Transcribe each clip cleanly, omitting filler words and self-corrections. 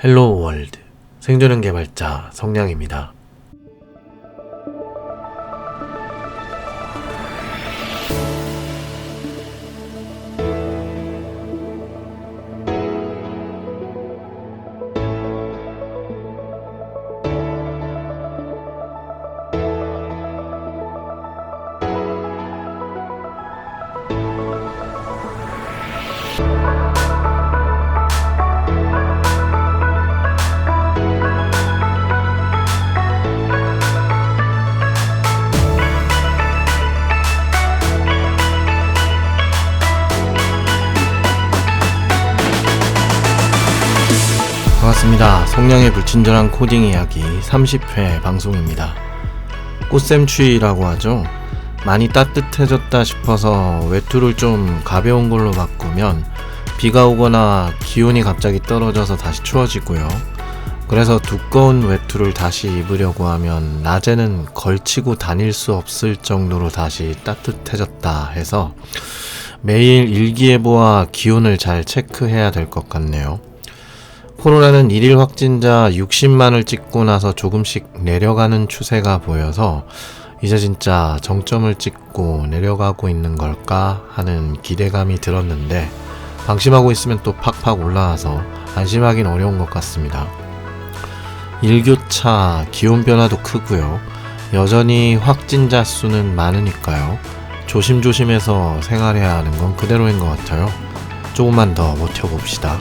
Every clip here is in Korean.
헬로우 월드 생존형 개발자 성량입니다. 반갑습니다. 성량의 불친절한 코딩 이야기 30회 방송입니다. 꽃샘추위라고 하죠. 많이 따뜻해졌다 싶어서 외투를 좀 가벼운 걸로 바꾸면 비가 오거나 기온이 갑자기 떨어져서 다시 추워지고요. 그래서 두꺼운 외투를 다시 입으려고 하면 낮에는 걸치고 다닐 수 없을 정도로 다시 따뜻해졌다 해서 매일 일기예보와 기온을 잘 체크해야 될 것 같네요. 코로나는 일일 확진자 60만을 찍고 나서 조금씩 내려가는 추세가 보여서 이제 진짜 정점을 찍고 내려가고 있는 걸까 하는 기대감이 들었는데 방심하고 있으면 또 팍팍 올라와서 안심하긴 어려운 것 같습니다. 일교차, 기온 변화도 크고요. 여전히 확진자 수는 많으니까요. 조심조심해서 생활해야 하는 건 그대로인 것 같아요. 조금만 더 버텨봅시다.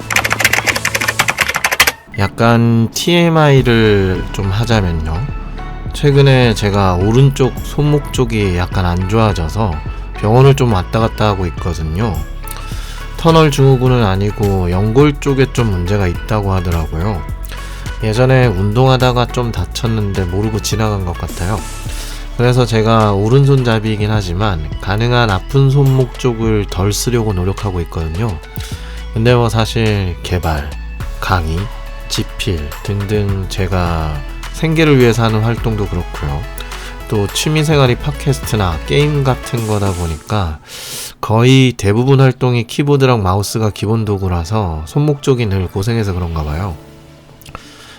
약간 TMI를 좀 하자면요. 최근에 제가 오른쪽 손목 쪽이 약간 안 좋아져서 병원을 좀 왔다 갔다 하고 있거든요. 터널 증후군은 아니고 연골 쪽에 좀 문제가 있다고 하더라고요. 예전에 운동하다가 좀 다쳤는데 모르고 지나간 것 같아요. 그래서 제가 오른손잡이이긴 하지만 가능한 아픈 손목 쪽을 덜 쓰려고 노력하고 있거든요. 근데 뭐 사실 개발, 강의, 지필 등등 제가 생계를 위해서 하는 활동도 그렇고요. 또 취미생활이 팟캐스트나 게임 같은 거다 보니까 거의 대부분 활동이 키보드랑 마우스가 기본 도구라서 손목 쪽이 늘 고생해서 그런가 봐요.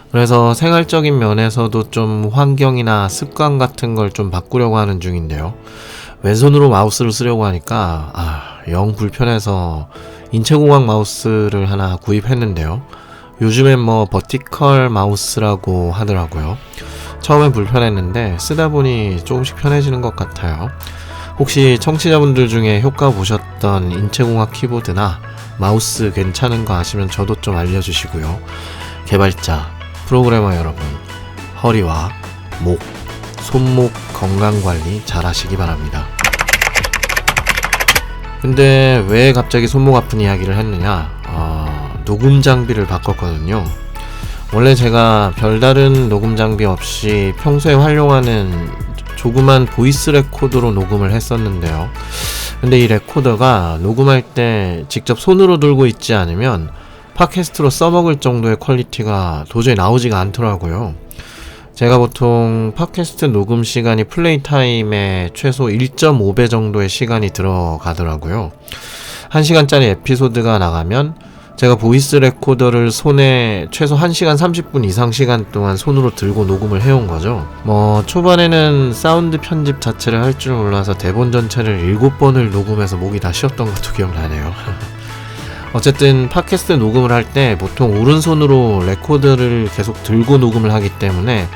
그래서 생활적인 면에서도 좀 환경이나 습관 같은 걸 좀 바꾸려고 하는 중인데요. 왼손으로 마우스를 쓰려고 하니까 영 불편해서 인체공학 마우스를 하나 구입했는데요. 요즘엔 뭐 버티컬 마우스라고 하더라고요. 처음엔 불편했는데 쓰다 보니 조금씩 편해지는 것 같아요. 혹시 청취자분들 중에 효과 보셨던 인체공학 키보드나 마우스 괜찮은 거 아시면 저도 좀 알려주시고요. 개발자, 프로그래머 여러분, 허리와 목, 손목 건강관리 잘 하시기 바랍니다. 근데 왜 갑자기 손목 아픈 이야기를 했느냐? 녹음 장비를 바꿨거든요. 원래 제가 별다른 녹음 장비 없이 평소에 활용하는 조그만 보이스 레코더로 녹음을 했었는데요. 근데 이 레코더가 녹음할 때 직접 손으로 들고 있지 않으면 팟캐스트로 써먹을 정도의 퀄리티가 도저히 나오지가 않더라고요. 제가 보통 팟캐스트 녹음 시간이 플레이 타임의 최소 1.5배 정도의 시간이 들어가더라고요. 1시간짜리 에피소드가 나가면 제가 보이스 레코더를 손에 최소 1시간 30분 이상 시간 동안 손으로 들고 녹음을 해온 거죠. 초반에는 사운드 편집 자체를 할 줄 몰라서 대본 전체를 7번을 녹음해서 목이 다 쉬었던 것도 기억나네요. 어쨌든 팟캐스트 녹음을 할 때 보통 오른손으로 레코더를 계속 들고 녹음을 하기 때문에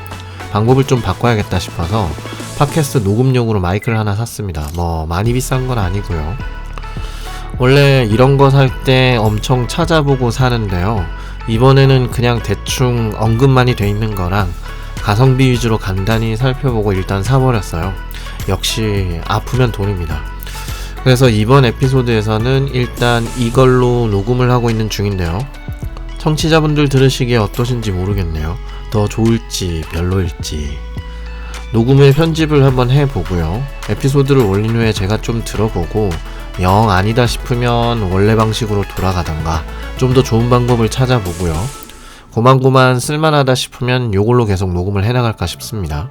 방법을 좀 바꿔야겠다 싶어서 팟캐스트 녹음용으로 마이크를 하나 샀습니다. 많이 비싼 건 아니고요. 원래 이런 거 살 때 엄청 찾아보고 사는데요. 이번에는 그냥 대충 언급만이 돼 있는 거랑 가성비 위주로 간단히 살펴보고 일단 사버렸어요. 역시 아프면 돈입니다. 그래서 이번 에피소드에서는 일단 이걸로 녹음을 하고 있는 중인데요. 청취자분들 들으시기에 어떠신지 모르겠네요. 더 좋을지 별로일지. 녹음의 편집을 한번 해보고요. 에피소드를 올린 후에 제가 좀 들어보고 영 아니다 싶으면 원래 방식으로 돌아가던가 좀 더 좋은 방법을 찾아보고요. 고만고만 쓸만하다 싶으면 요걸로 계속 녹음을 해나갈까 싶습니다.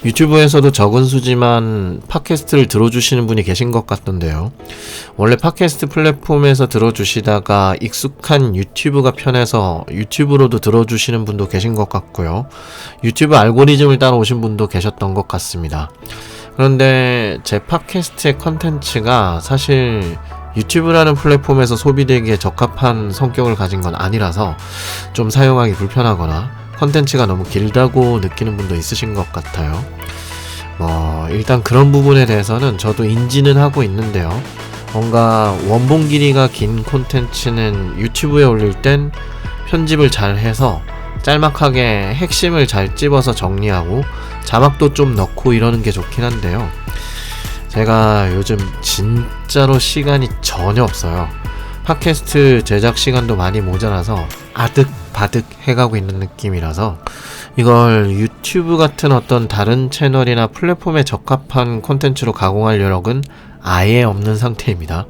유튜브에서도 적은 수지만 팟캐스트를 들어주시는 분이 계신 것 같던데요. 원래 팟캐스트 플랫폼에서 들어주시다가 익숙한 유튜브가 편해서 유튜브로도 들어주시는 분도 계신 것 같고요. 유튜브 알고리즘을 따라오신 분도 계셨던 것 같습니다. 그런데 제 팟캐스트의 컨텐츠가 사실 유튜브라는 플랫폼에서 소비되기에 적합한 성격을 가진 건 아니라서 좀 사용하기 불편하거나 컨텐츠가 너무 길다고 느끼는 분도 있으신 것 같아요. 일단 그런 부분에 대해서는 저도 인지는 하고 있는데요. 뭔가 원본 길이가 긴 콘텐츠는 유튜브에 올릴 땐 편집을 잘 해서 짤막하게 핵심을 잘 찝어서 정리하고 자막도 좀 넣고 이러는 게 좋긴 한데요. 제가 요즘 진짜로 시간이 전혀 없어요. 팟캐스트 제작 시간도 많이 모자라서 아득바득 해가고 있는 느낌이라서 이걸 유튜브 같은 어떤 다른 채널이나 플랫폼에 적합한 콘텐츠로 가공할 여력은 아예 없는 상태입니다.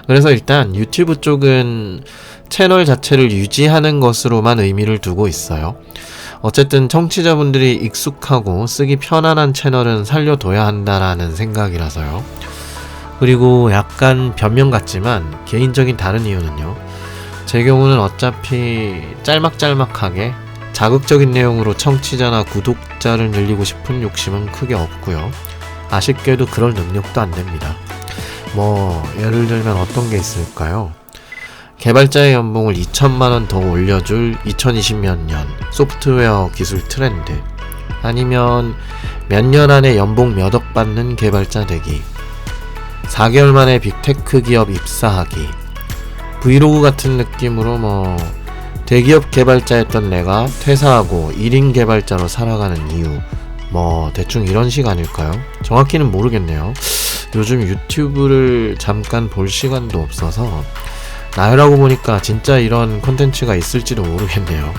그래서 일단 유튜브 쪽은 채널 자체를 유지하는 것으로만 의미를 두고 있어요. 어쨌든 청취자분들이 익숙하고 쓰기 편안한 채널은 살려둬야 한다라는 생각이라서요. 그리고 약간 변명 같지만 개인적인 다른 이유는요. 제 경우는 어차피 짤막짤막하게 자극적인 내용으로 청취자나 구독자를 늘리고 싶은 욕심은 크게 없고요. 아쉽게도 그럴 능력도 안 됩니다. 예를 들면 어떤 게 있을까요? 개발자의 연봉을 2천만원 더 올려줄 2020몇 년 소프트웨어 기술 트렌드, 아니면 몇 년 안에 연봉 몇 억 받는 개발자 되기, 4개월 만에 빅테크 기업 입사하기, 브이로그 같은 느낌으로 대기업 개발자였던 내가 퇴사하고 1인 개발자로 살아가는 이유, 대충 이런 식 아닐까요? 정확히는 모르겠네요. 요즘 유튜브를 잠깐 볼 시간도 없어서 나열하고 보니까 진짜 이런 콘텐츠가 있을지도 모르겠네요.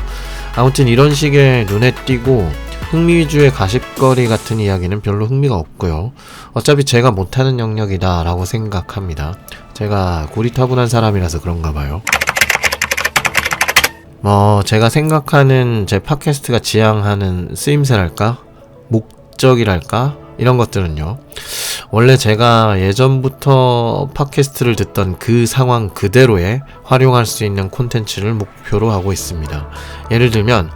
아무튼 이런 식의 눈에 띄고 흥미 위주의 가십거리 같은 이야기는 별로 흥미가 없고요. 어차피 제가 못하는 영역이다 라고 생각합니다. 제가 고리타분한 사람이라서 그런가 봐요. 제가 생각하는 제 팟캐스트가 지향하는 쓰임새랄까? 목적이랄까? 이런 것들은요. 원래 제가 예전부터 팟캐스트를 듣던 그 상황 그대로에 활용할 수 있는 콘텐츠를 목표로 하고 있습니다. 예를 들면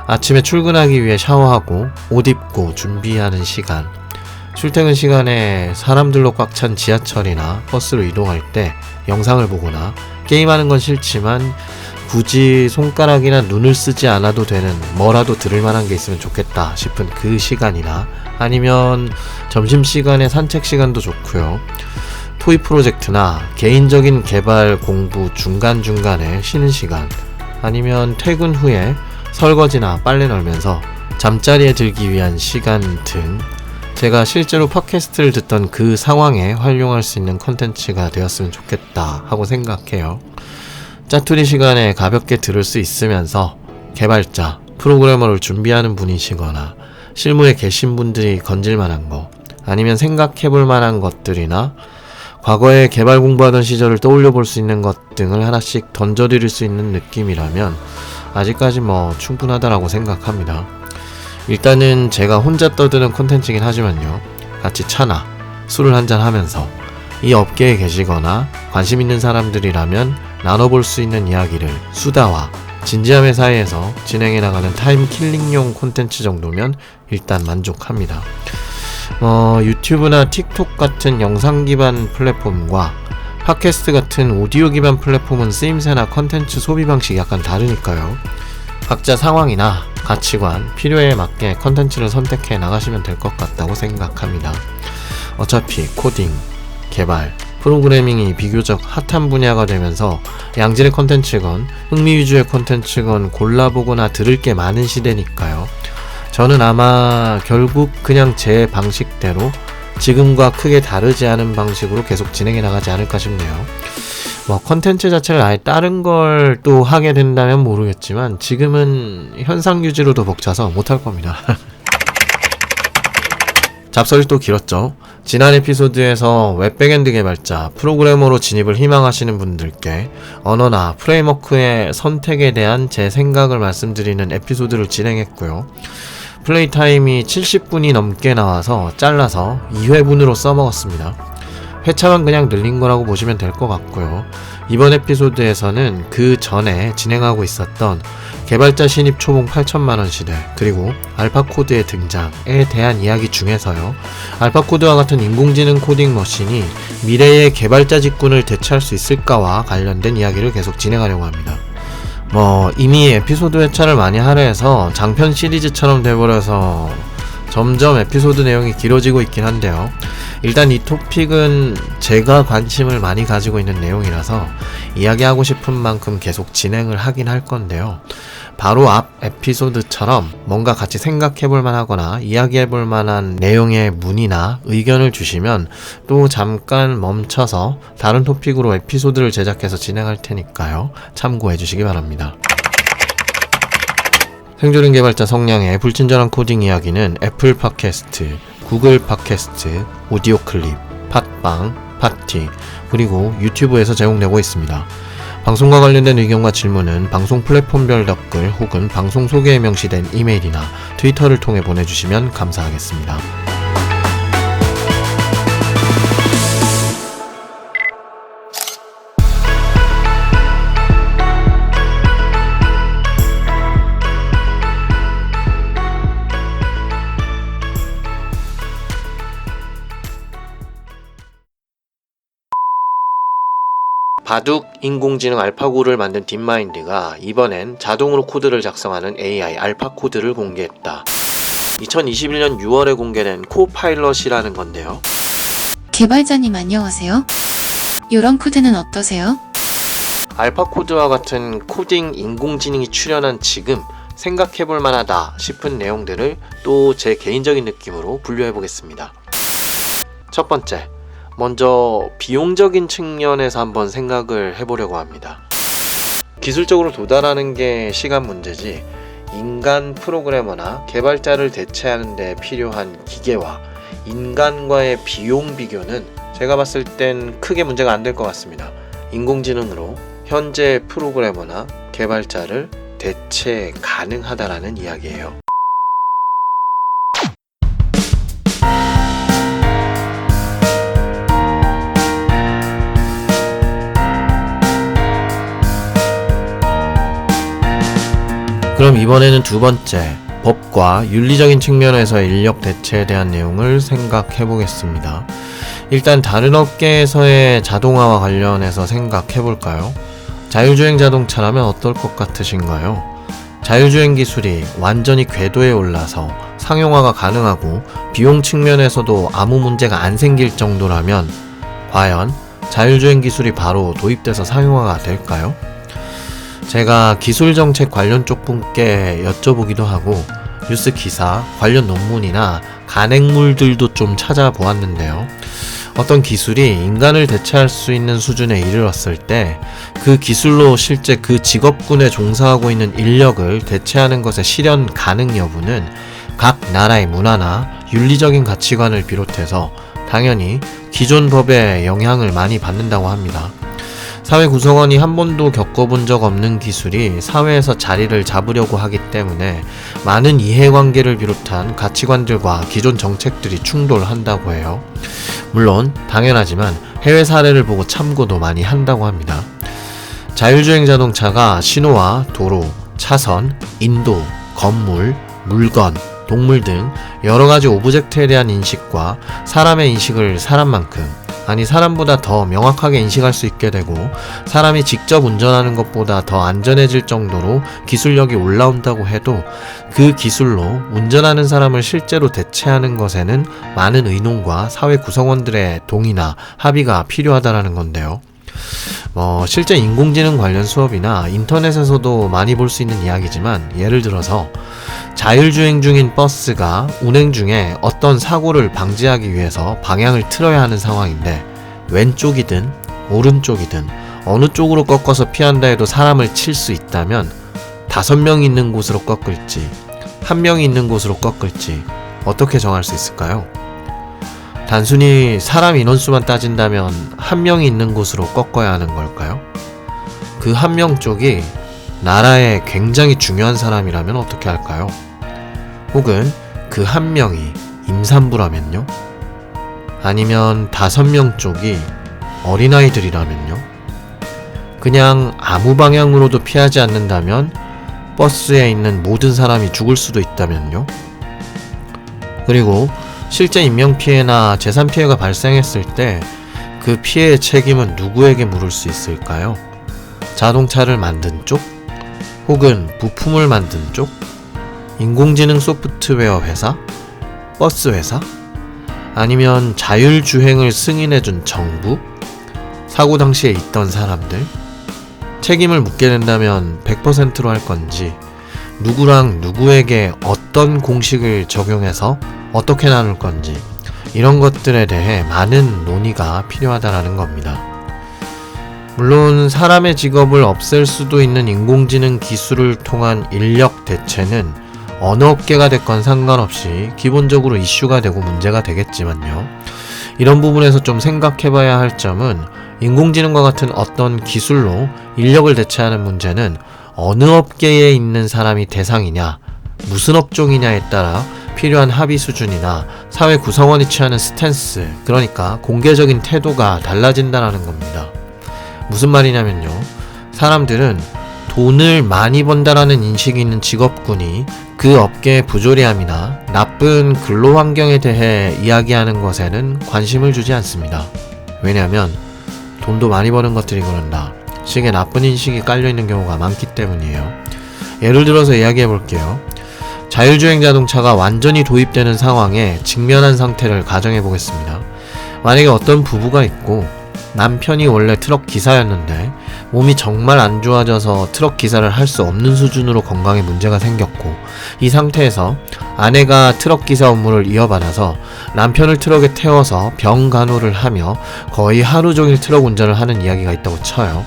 아침에 출근하기 위해 샤워하고 옷 입고 준비하는 시간, 출퇴근 시간에 사람들로 꽉 찬 지하철이나 버스로 이동할 때 영상을 보거나, 게임하는 건 싫지만 굳이 손가락이나 눈을 쓰지 않아도 되는 뭐라도 들을 만한 게 있으면 좋겠다 싶은 그 시간이나, 아니면 점심시간에 산책 시간도 좋고요. 토익 프로젝트나 개인적인 개발 공부 중간중간에 쉬는 시간, 아니면 퇴근 후에 설거지나 빨래 널면서 잠자리에 들기 위한 시간 등 제가 실제로 팟캐스트를 듣던 그 상황에 활용할 수 있는 콘텐츠가 되었으면 좋겠다 하고 생각해요. 짜투리 시간에 가볍게 들을 수 있으면서 개발자, 프로그래머를 준비하는 분이시거나 실무에 계신 분들이 건질 만한 거, 아니면 생각해 볼 만한 것들이나 과거에 개발 공부하던 시절을 떠올려 볼 수 있는 것 등을 하나씩 던져드릴 수 있는 느낌이라면 아직까지 충분하다라고 생각합니다. 일단은 제가 혼자 떠드는 콘텐츠긴 하지만요. 같이 차나 술을 한잔 하면서 이 업계에 계시거나 관심 있는 사람들이라면 나눠볼 수 있는 이야기를 수다와 진지함의 사이에서 진행해 나가는 타임킬링용 콘텐츠 정도면 일단 만족합니다. 유튜브나 틱톡 같은 영상 기반 플랫폼과 팟캐스트 같은 오디오 기반 플랫폼은 쓰임새나 컨텐츠 소비 방식이 약간 다르니까요. 각자 상황이나 가치관, 필요에 맞게 컨텐츠를 선택해 나가시면 될 것 같다고 생각합니다. 어차피 코딩, 개발, 프로그래밍이 비교적 핫한 분야가 되면서 양질의 컨텐츠건 흥미 위주의 컨텐츠건 골라보거나 들을 게 많은 시대니까요. 저는 아마 결국 그냥 제 방식대로 지금과 크게 다르지 않은 방식으로 계속 진행해 나가지 않을까 싶네요. 컨텐츠 자체를 아예 다른 걸 또 하게 된다면 모르겠지만 지금은 현상 유지로도 벅차서 못할 겁니다. 잡설이 또 길었죠. 지난 에피소드에서 웹백엔드 개발자, 프로그래머로 진입을 희망하시는 분들께 언어나 프레임워크의 선택에 대한 제 생각을 말씀드리는 에피소드를 진행했고요. 플레이 타임이 70분이 넘게 나와서 잘라서 2회분으로 써먹었습니다. 회차만 그냥 늘린 거라고 보시면 될 것 같고요. 이번 에피소드에서는 그 전에 진행하고 있었던 개발자 신입 초봉 8천만원 시대, 그리고 알파코드의 등장에 대한 이야기 중에서요, 알파코드와 같은 인공지능 코딩 머신이 미래의 개발자 직군을 대체할 수 있을까와 관련된 이야기를 계속 진행하려고 합니다. 이미 에피소드 회차를 많이 하려 해서 장편 시리즈처럼 돼버려서 점점 에피소드 내용이 길어지고 있긴 한데요. 일단 이 토픽은 제가 관심을 많이 가지고 있는 내용이라서 이야기하고 싶은 만큼 계속 진행을 하긴 할 건데요. 바로 앞 에피소드처럼 뭔가 같이 생각해볼 만하거나 이야기해볼 만한 내용의 문의나 의견을 주시면 또 잠깐 멈춰서 다른 토픽으로 에피소드를 제작해서 진행할 테니까요. 참고해 주시기 바랍니다. 생존형 개발자 성량의 불친절한 코딩 이야기는 애플 팟캐스트, 구글 팟캐스트, 오디오 클립, 팟빵, 팟티, 그리고 유튜브에서 제공되고 있습니다. 방송과 관련된 의견과 질문은 방송 플랫폼별 댓글 혹은 방송 소개에 명시된 이메일이나 트위터를 통해 보내주시면 감사하겠습니다. 바둑 인공지능 알파고를 만든 딥마인드가 이번엔 자동으로 코드를 작성하는 AI 알파코드를 공개했다. 2021년 6월에 공개된 코파일럿이라는 건데요. 개발자님 안녕하세요. 이런 코드는 어떠세요? 알파코드와 같은 코딩 인공지능이 출연한 지금 생각해볼 만하다 싶은 내용들을 또 제 개인적인 느낌으로 분류해보겠습니다. 첫 번째, 먼저 비용적인 측면에서 한번 생각을 해보려고 합니다. 기술적으로 도달하는 게 시간 문제지 인간 프로그래머나 개발자를 대체하는 데 필요한 기계와 인간과의 비용 비교는 제가 봤을 땐 크게 문제가 안 될 것 같습니다. 인공지능으로 현재 프로그래머나 개발자를 대체 가능하다라는 이야기예요. 그럼 이번에는 두 번째, 법과 윤리적인 측면에서의 인력 대체에 대한 내용을 생각해 보겠습니다. 일단 다른 업계에서의 자동화와 관련해서 생각해 볼까요? 자율주행 자동차라면 어떨 것 같으신가요? 자율주행 기술이 완전히 궤도에 올라서 상용화가 가능하고 비용 측면에서도 아무 문제가 안 생길 정도라면 과연 자율주행 기술이 바로 도입돼서 상용화가 될까요? 제가 기술정책 관련 쪽 분께 여쭤보기도 하고 뉴스 기사, 관련 논문이나 간행물들도 좀 찾아보았는데요. 어떤 기술이 인간을 대체할 수 있는 수준에 이르렀을 때 그 기술로 실제 그 직업군에 종사하고 있는 인력을 대체하는 것의 실현 가능 여부는 각 나라의 문화나 윤리적인 가치관을 비롯해서 당연히 기존 법에 영향을 많이 받는다고 합니다. 사회 구성원이 한 번도 겪어본 적 없는 기술이 사회에서 자리를 잡으려고 하기 때문에 많은 이해관계를 비롯한 가치관들과 기존 정책들이 충돌한다고 해요. 물론 당연하지만 해외 사례를 보고 참고도 많이 한다고 합니다. 자율주행 자동차가 신호와 도로, 차선, 인도, 건물, 물건, 동물 등 여러가지 오브젝트에 대한 인식과 사람의 인식을 사람보다 더 명확하게 인식할 수 있게 되고 사람이 직접 운전하는 것보다 더 안전해질 정도로 기술력이 올라온다고 해도 그 기술로 운전하는 사람을 실제로 대체하는 것에는 많은 의논과 사회 구성원들의 동의나 합의가 필요하다라는 건데요. 실제 인공지능 관련 수업이나 인터넷에서도 많이 볼 수 있는 이야기지만 예를 들어서 자율주행 중인 버스가 운행 중에 어떤 사고를 방지하기 위해서 방향을 틀어야 하는 상황인데 왼쪽이든 오른쪽이든 어느 쪽으로 꺾어서 피한다 해도 사람을 칠 수 있다면 5명이 있는 곳으로 꺾을지 1명이 있는 곳으로 꺾을지 어떻게 정할 수 있을까요? 단순히 사람 인원수만 따진다면 1명이 있는 곳으로 꺾어야 하는 걸까요? 그 1명 쪽이 나라에 굉장히 중요한 사람이라면 어떻게 할까요? 혹은 그 한 명이 임산부라면요? 아니면 5명 쪽이 어린아이들이라면요? 그냥 아무 방향으로도 피하지 않는다면 버스에 있는 모든 사람이 죽을 수도 있다면요? 그리고 실제 인명피해나 재산피해가 발생했을 때 그 피해의 책임은 누구에게 물을 수 있을까요? 자동차를 만든 쪽? 혹은 부품을 만든 쪽? 인공지능 소프트웨어 회사? 버스 회사? 아니면 자율주행을 승인해준 정부? 사고 당시에 있던 사람들? 책임을 묻게 된다면 100%로 할 건지, 누구랑 누구에게 어떤 공식을 적용해서 어떻게 나눌 건지, 이런 것들에 대해 많은 논의가 필요하다는 겁니다. 물론 사람의 직업을 없앨 수도 있는 인공지능 기술을 통한 인력 대체는 어느 업계가 됐건 상관없이 기본적으로 이슈가 되고 문제가 되겠지만요. 이런 부분에서 좀 생각해봐야 할 점은 인공지능과 같은 어떤 기술로 인력을 대체하는 문제는 어느 업계에 있는 사람이 대상이냐, 무슨 업종이냐에 따라 필요한 합의 수준이나 사회 구성원이 취하는 스탠스, 그러니까 공개적인 태도가 달라진다는 겁니다. 무슨 말이냐면요. 사람들은 돈을 많이 번다라는 인식이 있는 직업군이 그 업계의 부조리함이나 나쁜 근로 환경에 대해 이야기하는 것에는 관심을 주지 않습니다. 왜냐하면 돈도 많이 버는 것들이 그런다 식의 나쁜 인식이 깔려있는 경우가 많기 때문이에요. 예를 들어서 이야기해 볼게요. 자율주행 자동차가 완전히 도입되는 상황에 직면한 상태를 가정해 보겠습니다. 만약에 어떤 부부가 있고 남편이 원래 트럭 기사였는데 몸이 정말 안 좋아져서 트럭 기사를 할 수 없는 수준으로 건강에 문제가 생겼고, 이 상태에서 아내가 트럭 기사 업무를 이어받아서 남편을 트럭에 태워서 병 간호를 하며 거의 하루 종일 트럭 운전을 하는 이야기가 있다고 쳐요.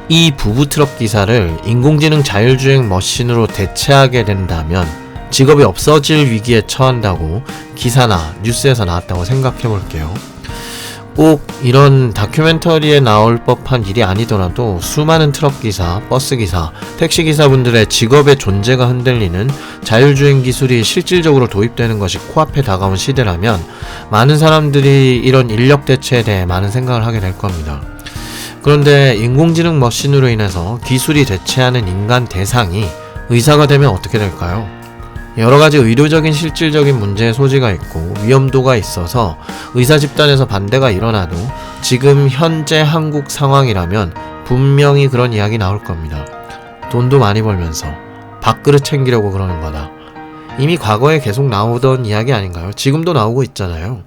이 부부 트럭 기사를 인공지능 자율주행 머신으로 대체하게 된다면 직업이 없어질 위기에 처한다고 기사나 뉴스에서 나왔다고 생각해 볼게요. 꼭 이런 다큐멘터리에 나올 법한 일이 아니더라도 수많은 트럭기사, 버스기사, 택시기사분들의 직업의 존재가 흔들리는 자율주행 기술이 실질적으로 도입되는 것이 코앞에 다가온 시대라면 많은 사람들이 이런 인력 대체에 대해 많은 생각을 하게 될 겁니다. 그런데 인공지능 머신으로 인해서 기술이 대체하는 인간 대상이 의사가 되면 어떻게 될까요? 여러가지 의료적인 실질적인 문제의 소지가 있고 위험도가 있어서 의사 집단에서 반대가 일어나도 지금 현재 한국 상황이라면 분명히 그런 이야기 나올 겁니다. 돈도 많이 벌면서 밥그릇 챙기려고 그러는 거다. 이미 과거에 계속 나오던 이야기 아닌가요? 지금도 나오고 있잖아요.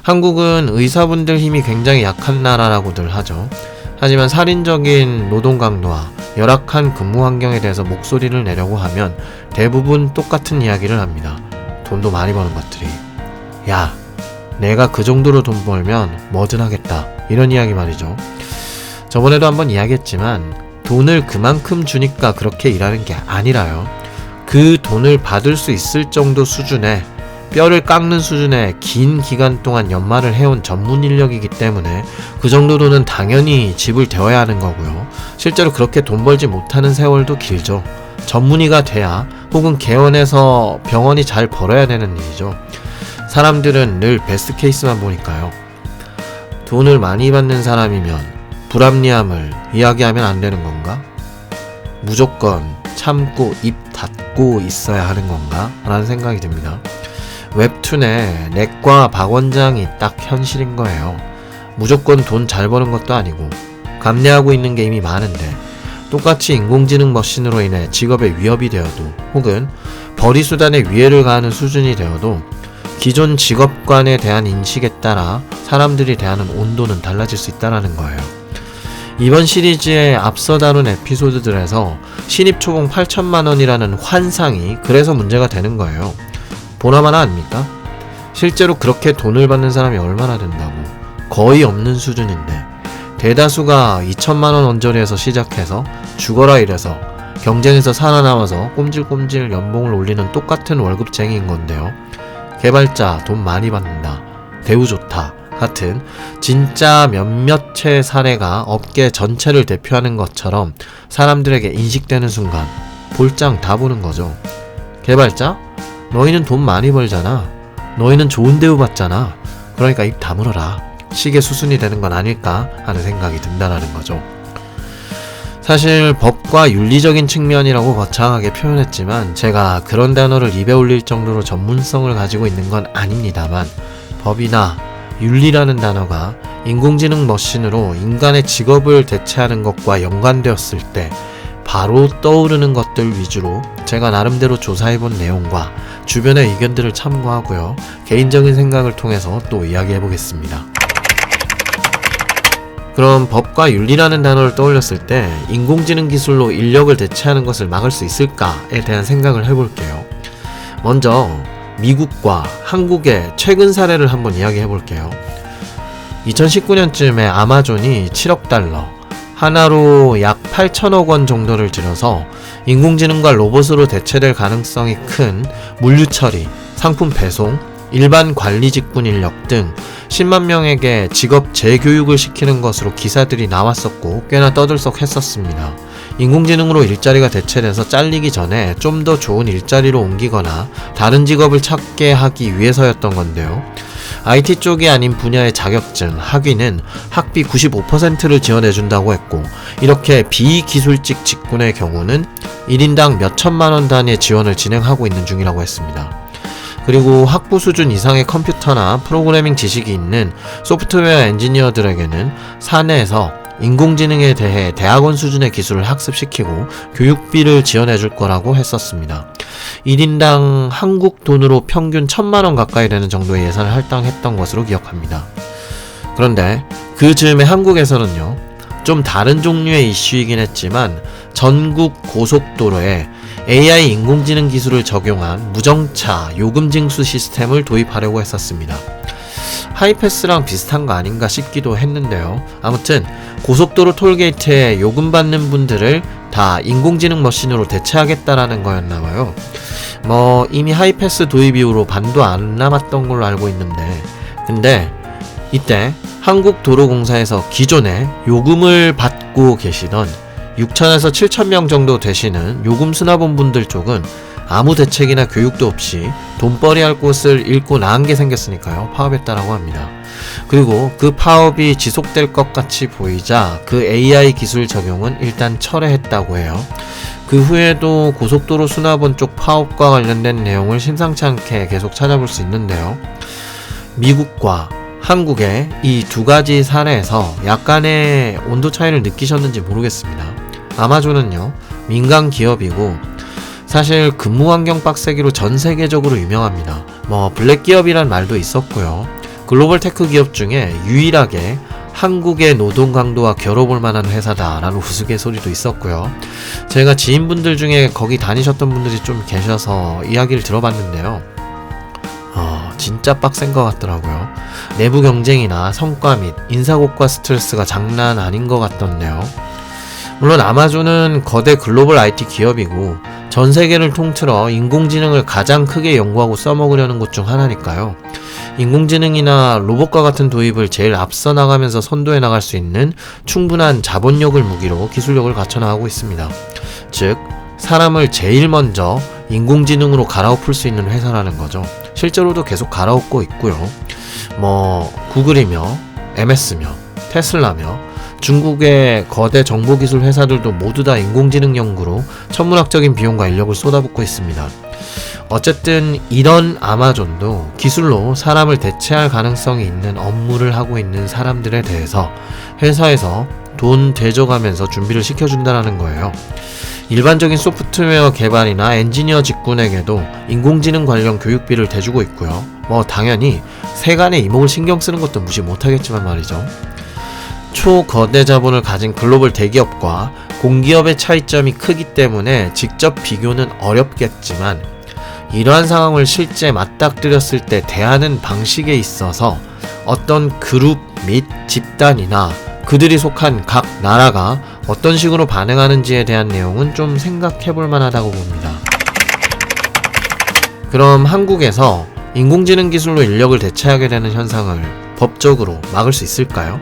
한국은 의사분들 힘이 굉장히 약한 나라라고들 하죠. 하지만 살인적인 노동 강도와 열악한 근무 환경에 대해서 목소리를 내려고 하면 대부분 똑같은 이야기를 합니다. 돈도 많이 버는 것들이. 야, 내가 그 정도로 돈 벌면 뭐든 하겠다. 이런 이야기 말이죠. 저번에도 한번 이야기했지만 돈을 그만큼 주니까 그렇게 일하는 게 아니라요. 그 돈을 받을 수 있을 정도 수준의, 뼈를 깎는 수준의 긴 기간 동안 연말을 해온 전문 인력이기 때문에 그 정도 돈은 당연히 지불되어야 하는 거고요. 실제로 그렇게 돈 벌지 못하는 세월도 길죠. 전문의가 돼야, 혹은 개원해서 병원이 잘 벌어야 되는 일이죠. 사람들은 늘 베스트 케이스만 보니까요. 돈을 많이 받는 사람이면 불합리함을 이야기하면 안 되는 건가? 무조건 참고 입 닫고 있어야 하는 건가? 라는 생각이 듭니다. 웹툰의 넷과 박 원장이 딱 현실인 거예요. 무조건 돈 잘 버는 것도 아니고 감내하고 있는 게 이미 많은데, 똑같이 인공지능 머신으로 인해 직업의 위협이 되어도, 혹은 벌이수단의 위해를 가하는 수준이 되어도 기존 직업관에 대한 인식에 따라 사람들이 대하는 온도는 달라질 수 있다는 거예요. 이번 시리즈의 앞서 다룬 에피소드들에서 신입 초봉 8천만원이라는 환상이 그래서 문제가 되는 거예요. 보나마나 아닙니까? 실제로 그렇게 돈을 받는 사람이 얼마나 된다고. 거의 없는 수준인데 대다수가 2천만원 언저리에서 시작해서 죽어라 이래서 경쟁에서 살아남아서 꼼질꼼질 연봉을 올리는 똑같은 월급쟁이인 건데요. 개발자 돈 많이 받는다, 대우 좋다 같은 진짜 몇몇의 사례가 업계 전체를 대표하는 것처럼 사람들에게 인식되는 순간 볼장 다 보는 거죠. 개발자? 너희는 돈 많이 벌잖아. 너희는 좋은 대우 받잖아. 그러니까 입 다물어라. 식의 수순이 되는 건 아닐까 하는 생각이 든다라는 거죠. 사실 법과 윤리적인 측면이라고 거창하게 표현했지만 제가 그런 단어를 입에 올릴 정도로 전문성을 가지고 있는 건 아닙니다만, 법이나 윤리라는 단어가 인공지능 머신으로 인간의 직업을 대체하는 것과 연관되었을 때 바로 떠오르는 것들 위주로 제가 나름대로 조사해본 내용과 주변의 의견들을 참고하고요, 개인적인 생각을 통해서 또 이야기해보겠습니다. 그럼 법과 윤리라는 단어를 떠올렸을 때 인공지능 기술로 인력을 대체하는 것을 막을 수 있을까에 대한 생각을 해볼게요. 먼저 미국과 한국의 최근 사례를 한번 이야기해볼게요. 2019년쯤에 아마존이 7억 달러, 하나로 약 8천억 원 정도를 들여서 인공지능과 로봇으로 대체될 가능성이 큰 물류 처리, 상품 배송, 일반 관리 직군 인력 등 10만 명에게 직업 재교육을 시키는 것으로 기사들이 나왔었고 꽤나 떠들썩했었습니다. 인공지능으로 일자리가 대체돼서 잘리기 전에 좀 더 좋은 일자리로 옮기거나 다른 직업을 찾게 하기 위해서였던 건데요. IT 쪽이 아닌 분야의 자격증, 학위는 학비 95%를 지원해준다고 했고, 이렇게 비기술직 직군의 경우는 1인당 몇 천만 원 단위의 지원을 진행하고 있는 중이라고 했습니다. 그리고 학부 수준 이상의 컴퓨터나 프로그래밍 지식이 있는 소프트웨어 엔지니어들에게는 사내에서 인공지능에 대해 대학원 수준의 기술을 학습시키고 교육비를 지원해 줄 거라고 했었습니다. 1인당 한국 돈으로 평균 1,000만 원 가까이 되는 정도의 예산을 할당했던 것으로 기억합니다. 그런데 그 즈음에 한국에서는요, 좀 다른 종류의 이슈이긴 했지만 전국 고속도로에 AI 인공지능 기술을 적용한 무정차 요금 징수 시스템을 도입하려고 했었습니다. 하이패스랑 비슷한 거 아닌가 싶기도 했는데요. 아무튼 고속도로 톨게이트에 요금 받는 분들을 다 인공지능 머신으로 대체하겠다라는 거였나봐요. 이미 하이패스 도입 이후로 반도 안 남았던 걸로 알고 있는데, 근데 이때 한국도로공사에서 기존에 요금을 받고 계시던 6,000에서 7,000명 정도 되시는 요금 수납원 분들 쪽은 아무 대책이나 교육도 없이 돈벌이 할 곳을 잃고 나은 게 생겼으니까요, 파업했다라고 합니다. 그리고 그 파업이 지속될 것 같이 보이자 그 AI 기술 적용은 일단 철회했다고 해요. 그 후에도 고속도로 수납원 쪽 파업과 관련된 내용을 심상치 않게 계속 찾아볼 수 있는데요. 미국과 한국의 이 두 가지 사례에서 약간의 온도 차이를 느끼셨는지 모르겠습니다. 아마존은요, 민간 기업이고 사실 근무 환경 빡세기로 전 세계적으로 유명합니다. 블랙 기업이란 말도 있었고요. 글로벌 테크 기업 중에 유일하게 한국의 노동 강도와 겨뤄볼 만한 회사다라는 우스갯소리도 있었고요. 제가 지인분들 중에 거기 다니셨던 분들이 좀 계셔서 이야기를 들어봤는데요. 진짜 빡센 것 같더라고요. 내부 경쟁이나 성과 및 인사고과 스트레스가 장난 아닌 것 같던데요. 물론 아마존은 거대 글로벌 IT 기업이고 전 세계를 통틀어 인공지능을 가장 크게 연구하고 써먹으려는 곳 중 하나니까요. 인공지능이나 로봇과 같은 도입을 제일 앞서 나가면서 선도해 나갈 수 있는 충분한 자본력을 무기로 기술력을 갖춰나가고 있습니다. 즉, 사람을 제일 먼저 인공지능으로 갈아엎을 수 있는 회사라는 거죠. 실제로도 계속 갈아엎고 있고요. 구글이며 MS며 테슬라며 중국의 거대 정보기술 회사들도 모두 다 인공지능 연구로 천문학적인 비용과 인력을 쏟아붓고 있습니다. 어쨌든 이런 아마존도 기술로 사람을 대체할 가능성이 있는 업무를 하고 있는 사람들에 대해서 회사에서 돈 대줘가면서 준비를 시켜준다는 거예요. 일반적인 소프트웨어 개발이나 엔지니어 직군에게도 인공지능 관련 교육비를 대주고 있고요. 당연히 세간의 이목을 신경 쓰는 것도 무시 못하겠지만 말이죠. 초거대 자본을 가진 글로벌 대기업과 공기업의 차이점이 크기 때문에 직접 비교는 어렵겠지만, 이러한 상황을 실제 맞닥뜨렸을 때 대하는 방식에 있어서 어떤 그룹 및 집단이나 그들이 속한 각 나라가 어떤 식으로 반응하는지에 대한 내용은 좀 생각해볼 만하다고 봅니다. 그럼 한국에서 인공지능 기술로 인력을 대체하게 되는 현상을 법적으로 막을 수 있을까요?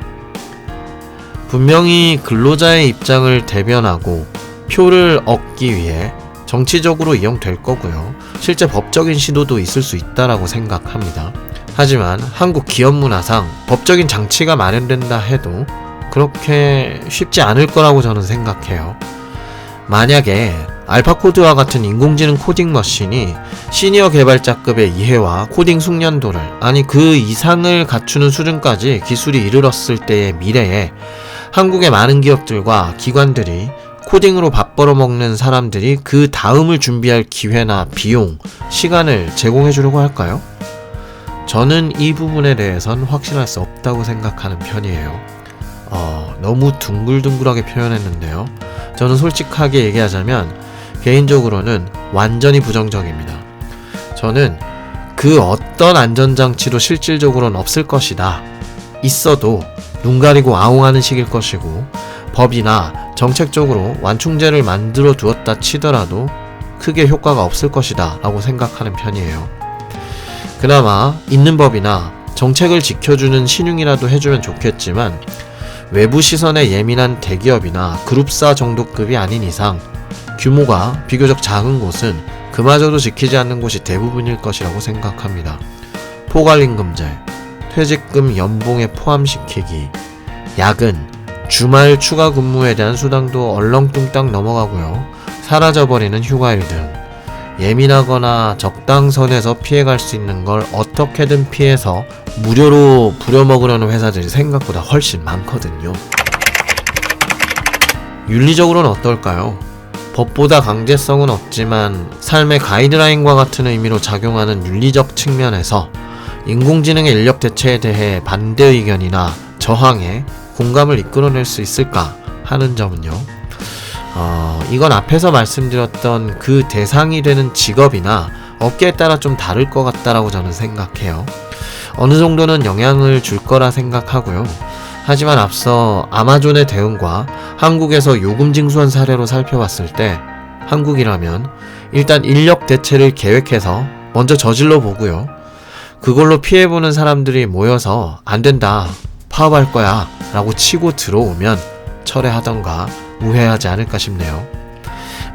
분명히 근로자의 입장을 대변하고 표를 얻기 위해 정치적으로 이용될 거고요. 실제 법적인 시도도 있을 수 있다라고 생각합니다. 하지만 한국 기업 문화상 법적인 장치가 마련된다 해도 그렇게 쉽지 않을 거라고 저는 생각해요. 만약에 알파코드와 같은 인공지능 코딩 머신이 시니어 개발자급의 이해와 코딩 숙련도를, 아니 그 이상을 갖추는 수준까지 기술이 이르렀을 때의 미래에 한국의 많은 기업들과 기관들이 코딩으로 밥 벌어먹는 사람들이 그 다음을 준비할 기회나 비용, 시간을 제공해 주려고 할까요? 저는 이 부분에 대해선 확신할 수 없다고 생각하는 편이에요. 너무 둥글둥글하게 표현했는데요. 저는 솔직하게 얘기하자면 개인적으로는 완전히 부정적입니다. 저는 그 어떤 안전장치도 실질적으로는 없을 것이다. 있어도 눈 가리고 아웅하는 식일 것이고, 법이나 정책적으로 완충제를 만들어 두었다 치더라도 크게 효과가 없을 것이다 라고 생각하는 편이에요. 그나마 있는 법이나 정책을 지켜주는 신용이라도 해주면 좋겠지만, 외부 시선에 예민한 대기업이나 그룹사 정도급이 아닌 이상 규모가 비교적 작은 곳은 그마저도 지키지 않는 곳이 대부분일 것이라고 생각합니다. 포괄임금제, 퇴직금 연봉에 포함시키기, 야근, 주말 추가 근무에 대한 수당도 얼렁뚱땅 넘어가고요. 사라져버리는 휴가일 등 예민하거나 적당선에서 피해갈 수 있는 걸 어떻게든 피해서 무료로 부려먹으려는 회사들이 생각보다 훨씬 많거든요. 윤리적으로는 어떨까요? 법보다 강제성은 없지만 삶의 가이드라인과 같은 의미로 작용하는 윤리적 측면에서 인공지능의 인력 대체에 대해 반대 의견이나 저항에 공감을 이끌어낼 수 있을까 하는 점은요. 이건 앞에서 말씀드렸던 그 대상이 되는 직업이나 업계에 따라 좀 다를 것 같다라고 저는 생각해요. 어느 정도는 영향을 줄 거라 생각하고요. 하지만 앞서 아마존의 대응과 한국에서 요금 징수한 사례로 살펴봤을 때 한국이라면 일단 인력 대체를 계획해서 먼저 저질러 보고요. 그걸로 피해보는 사람들이 모여서 안 된다, 파업할 거야 라고 치고 들어오면 철회하던가 우회하지 않을까 싶네요.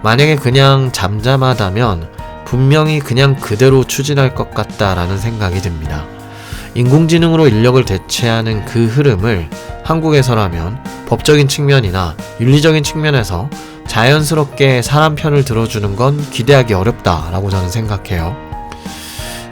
만약에 그냥 잠잠하다면 분명히 그냥 그대로 추진할 것 같다라는 생각이 듭니다. 인공지능으로 인력을 대체하는 그 흐름을 한국에서라면 법적인 측면이나 윤리적인 측면에서 자연스럽게 사람 편을 들어주는 건 기대하기 어렵다라고 저는 생각해요.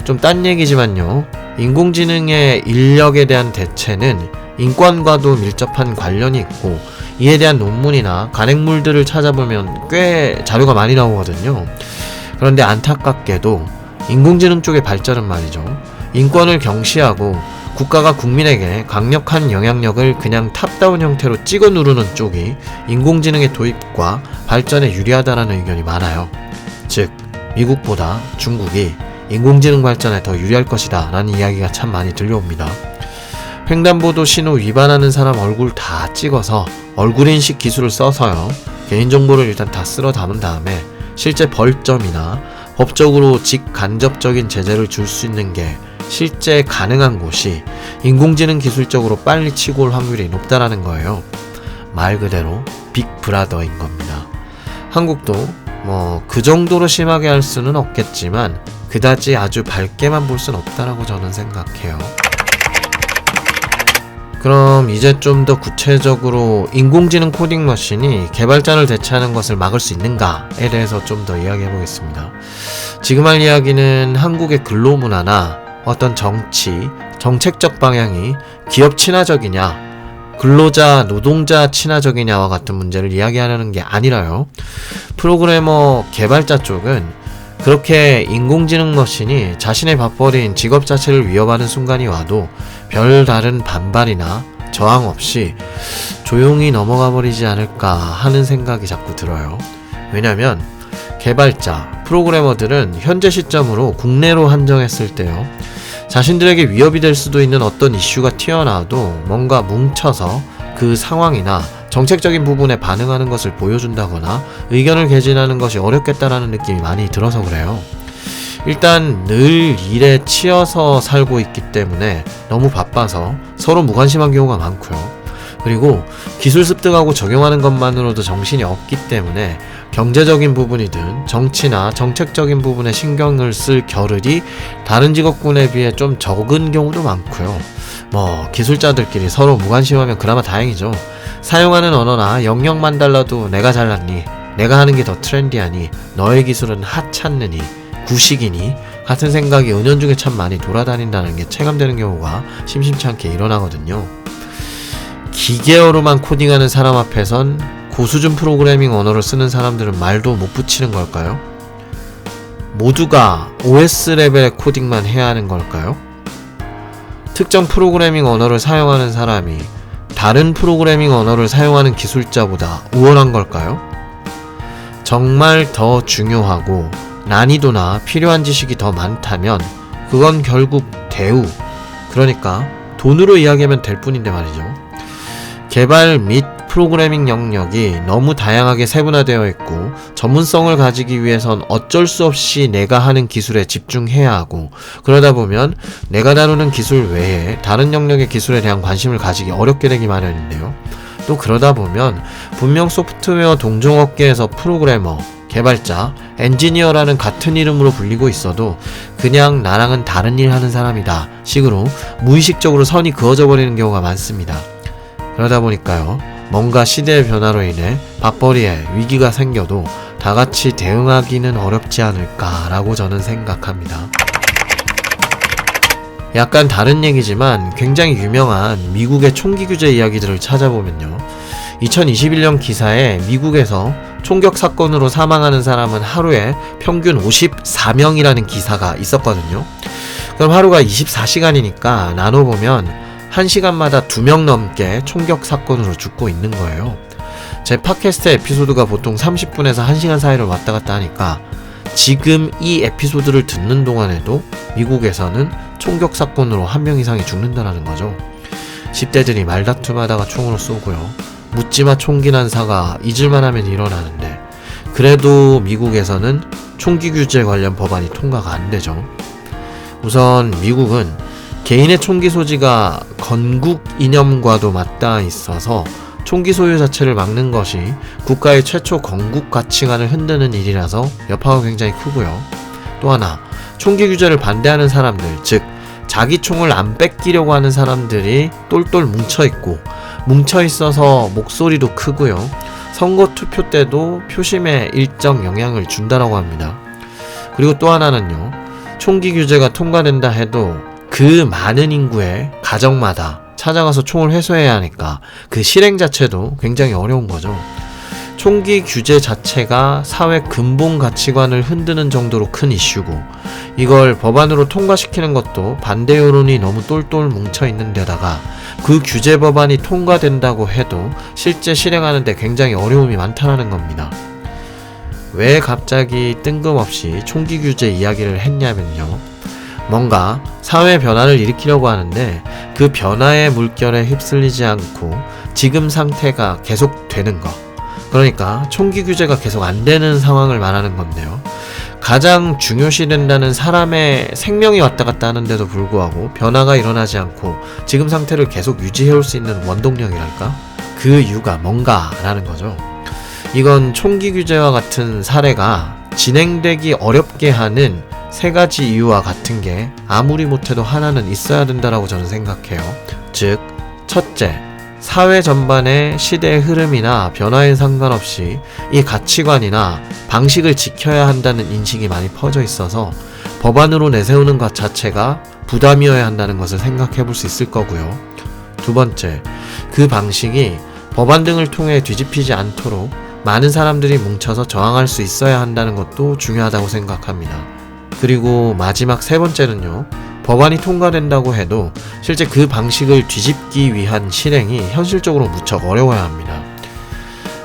좀 딴 얘기지만요. 인공지능의 인력에 대한 대체는 인권과도 밀접한 관련이 있고, 이에 대한 논문이나 간행물들을 찾아보면 꽤 자료가 많이 나오거든요. 그런데 안타깝게도 인공지능 쪽의 발전은 말이죠. 인권을 경시하고 국가가 국민에게 강력한 영향력을 그냥 탑다운 형태로 찍어 누르는 쪽이 인공지능의 도입과 발전에 유리하다는 의견이 많아요. 즉, 미국보다 중국이 인공지능 발전에 더 유리할 것이다 라는 이야기가 참 많이 들려옵니다. 횡단보도 신호 위반하는 사람 얼굴 다 찍어서 얼굴인식 기술을 써서요. 개인정보를 일단 다 쓸어 담은 다음에 실제 벌점이나 법적으로 직간접적인 제재를 줄 수 있는 게 실제 가능한 곳이 인공지능 기술적으로 빨리 치고 올 확률이 높다라는 거예요. 말 그대로 빅브라더인 겁니다. 한국도 그 정도로 심하게 할 수는 없겠지만 그다지 아주 밝게만 볼 순 없다라고 저는 생각해요. 그럼 이제 좀 더 구체적으로 인공지능 코딩 머신이 개발자를 대체하는 것을 막을 수 있는가에 대해서 좀 더 이야기해 보겠습니다. 지금 할 이야기는 한국의 근로문화나 어떤 정치, 정책적 방향이 기업 친화적이냐, 근로자, 노동자 친화적이냐와 같은 문제를 이야기하려는 게 아니라요. 프로그래머, 개발자 쪽은 그렇게 인공지능 머신이 자신의 밥벌이인 직업 자체를 위협하는 순간이 와도 별다른 반발이나 저항 없이 조용히 넘어가 버리지 않을까 하는 생각이 자꾸 들어요. 왜냐면 개발자, 프로그래머들은 현재 시점으로 국내로 한정했을 때요. 자신들에게 위협이 될 수도 있는 어떤 이슈가 튀어나와도 뭔가 뭉쳐서 그 상황이나 정책적인 부분에 반응하는 것을 보여준다거나 의견을 개진하는 것이 어렵겠다라는 느낌이 많이 들어서 그래요. 일단 늘 일에 치여서 살고 있기 때문에 너무 바빠서 서로 무관심한 경우가 많고요. 그리고 기술 습득하고 적용하는 것만으로도 정신이 없기 때문에 경제적인 부분이든 정치나 정책적인 부분에 신경을 쓸 겨를이 다른 직업군에 비해 좀 적은 경우도 많고요. 기술자들끼리 서로 무관심하면 그나마 다행이죠. 사용하는 언어나 영역만 달라도 내가 잘났니? 내가 하는 게 더 트렌디하니? 너의 기술은 하찮느니? 구식이니? 같은 생각이 은연중에 참 많이 돌아다닌다는 게 체감되는 경우가 심심치 않게 일어나거든요. 기계어로만 코딩하는 사람 앞에선 고수준 프로그래밍 언어를 쓰는 사람들은 말도 못 붙이는 걸까요? 모두가 OS 레벨의 코딩만 해야 하는 걸까요? 특정 프로그래밍 언어를 사용하는 사람이 다른 프로그래밍 언어를 사용하는 기술자보다 우월한 걸까요? 정말 더 중요하고 난이도나 필요한 지식이 더 많다면 그건 결국 대우, 그러니까 돈으로 이야기하면 될 뿐인데 말이죠. 개발 및 프로그래밍 영역이 너무 다양하게 세분화되어 있고 전문성을 가지기 위해선 어쩔 수 없이 내가 하는 기술에 집중해야 하고, 그러다 보면 내가 다루는 기술 외에 다른 영역의 기술에 대한 관심을 가지기 어렵게 되기 마련인데요. 또 그러다 보면 분명 소프트웨어 동종업계에서 프로그래머, 개발자, 엔지니어라는 같은 이름으로 불리고 있어도 그냥 나랑은 다른 일 하는 사람이다 식으로 무의식적으로 선이 그어져 버리는 경우가 많습니다. 그러다 보니까요, 뭔가 시대의 변화로 인해 밥벌이에 위기가 생겨도 다 같이 대응하기는 어렵지 않을까라고 저는 생각합니다. 약간 다른 얘기지만 굉장히 유명한 미국의 총기 규제 이야기들을 찾아보면요, 2021년 기사에 미국에서 총격 사건으로 사망하는 사람은 하루에 평균 54명이라는 기사가 있었거든요. 그럼 하루가 24시간이니까 나눠보면 1시간마다 2명 넘게 총격 사건으로 죽고 있는 거예요. 제 팟캐스트 에피소드가 보통 30분에서 1시간 사이를 왔다 갔다 하니까 지금 이 에피소드를 듣는 동안에도 미국에서는 총격 사건으로 1명 이상이 죽는다는 거죠. 10대들이 말다툼하다가 총으로 쏘고요. 묻지마 총기 난사가 잊을만 하면 일어나는데 그래도 미국에서는 총기 규제 관련 법안이 통과가 안 되죠. 우선 미국은 개인의 총기 소지가 건국 이념과도 맞닿아 있어서 총기 소유 자체를 막는 것이 국가의 최초 건국 가치관을 흔드는 일이라서 여파가 굉장히 크고요. 또 하나, 총기 규제를 반대하는 사람들, 즉 자기 총을 안 뺏기려고 하는 사람들이 똘똘 뭉쳐있고, 뭉쳐있어서 목소리도 크고요. 선거 투표 때도 표심에 일정 영향을 준다라고 합니다. 그리고 또 하나는요, 총기 규제가 통과된다 해도 그 많은 인구의 가정마다 찾아가서 총을 회수해야 하니까 그 실행 자체도 굉장히 어려운 거죠. 총기 규제 자체가 사회 근본 가치관을 흔드는 정도로 큰 이슈고, 이걸 법안으로 통과시키는 것도 반대 여론이 너무 똘똘 뭉쳐있는 데다가 그 규제 법안이 통과된다고 해도 실제 실행하는데 굉장히 어려움이 많다는 겁니다. 왜 갑자기 뜬금없이 총기 규제 이야기를 했냐면요, 뭔가 사회 변화를 일으키려고 하는데 그 변화의 물결에 휩쓸리지 않고 지금 상태가 계속되는 것, 그러니까 총기 규제가 계속 안 되는 상황을 말하는 건데요. 가장 중요시된다는 사람의 생명이 왔다 갔다 하는데도 불구하고 변화가 일어나지 않고 지금 상태를 계속 유지해올 수 있는 원동력이랄까? 그 이유가 뭔가라는 거죠. 이건 총기 규제와 같은 사례가 진행되기 어렵게 하는 3가지 이유와 같은 게 아무리 못해도 하나는 있어야 된다라고 저는 생각해요. 즉, 첫째, 사회 전반의 시대의 흐름이나 변화에 상관없이 이 가치관이나 방식을 지켜야 한다는 인식이 많이 퍼져 있어서 법안으로 내세우는 것 자체가 부담이어야 한다는 것을 생각해 볼 수 있을 거고요. 두 번째, 그 방식이 법안 등을 통해 뒤집히지 않도록 많은 사람들이 뭉쳐서 저항할 수 있어야 한다는 것도 중요하다고 생각합니다. 그리고 마지막 3번째는요, 법안이 통과된다고 해도 실제 그 방식을 뒤집기 위한 실행이 현실적으로 무척 어려워야 합니다.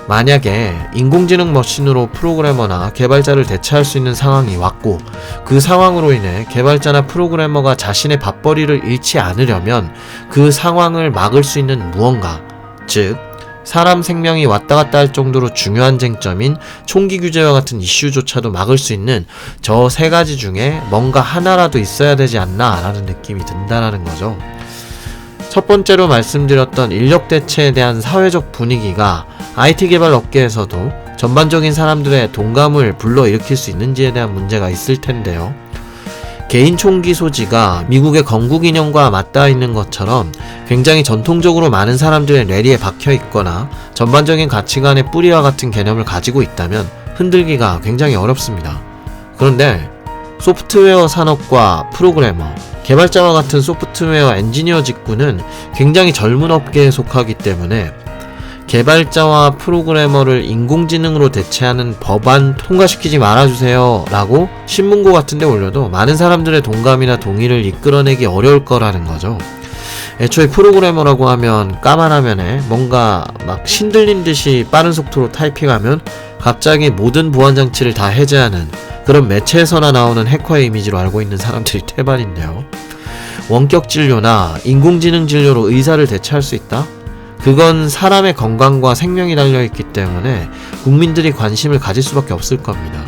만약에 인공지능 머신으로 프로그래머나 개발자를 대체할 수 있는 상황이 왔고, 그 상황으로 인해 개발자나 프로그래머가 자신의 밥벌이를 잃지 않으려면 그 상황을 막을 수 있는 무언가, 즉 사람 생명이 왔다 갔다 할 정도로 중요한 쟁점인 총기 규제와 같은 이슈조차도 막을 수 있는 저 3가지 중에 뭔가 하나라도 있어야 되지 않나 라는 느낌이 든다는 거죠. 첫 번째로 말씀드렸던 인력 대체에 대한 사회적 분위기가 IT 개발 업계에서도 전반적인 사람들의 동감을 불러일으킬 수 있는지에 대한 문제가 있을 텐데요. 개인 총기 소지가 미국의 건국 이념과 맞닿아 있는 것처럼 굉장히 전통적으로 많은 사람들의 뇌리에 박혀 있거나 전반적인 가치관의 뿌리와 같은 개념을 가지고 있다면 흔들기가 굉장히 어렵습니다. 그런데 소프트웨어 산업과 프로그래머, 개발자와 같은 소프트웨어 엔지니어 직군은 굉장히 젊은 업계에 속하기 때문에 개발자와 프로그래머를 인공지능으로 대체하는 법안 통과시키지 말아주세요 라고 신문고 같은 데 올려도 많은 사람들의 동감이나 동의를 이끌어내기 어려울 거라는 거죠. 애초에 프로그래머라고 하면 까만 화면에 뭔가 막 신들린 듯이 빠른 속도로 타이핑하면 갑자기 모든 보안장치를 다 해제하는 그런 매체에서나 나오는 해커의 이미지로 알고 있는 사람들이 태반인데요. 원격 진료나 인공지능 진료로 의사를 대체할 수 있다? 그건 사람의 건강과 생명이 달려있기 때문에 국민들이 관심을 가질 수밖에 없을 겁니다.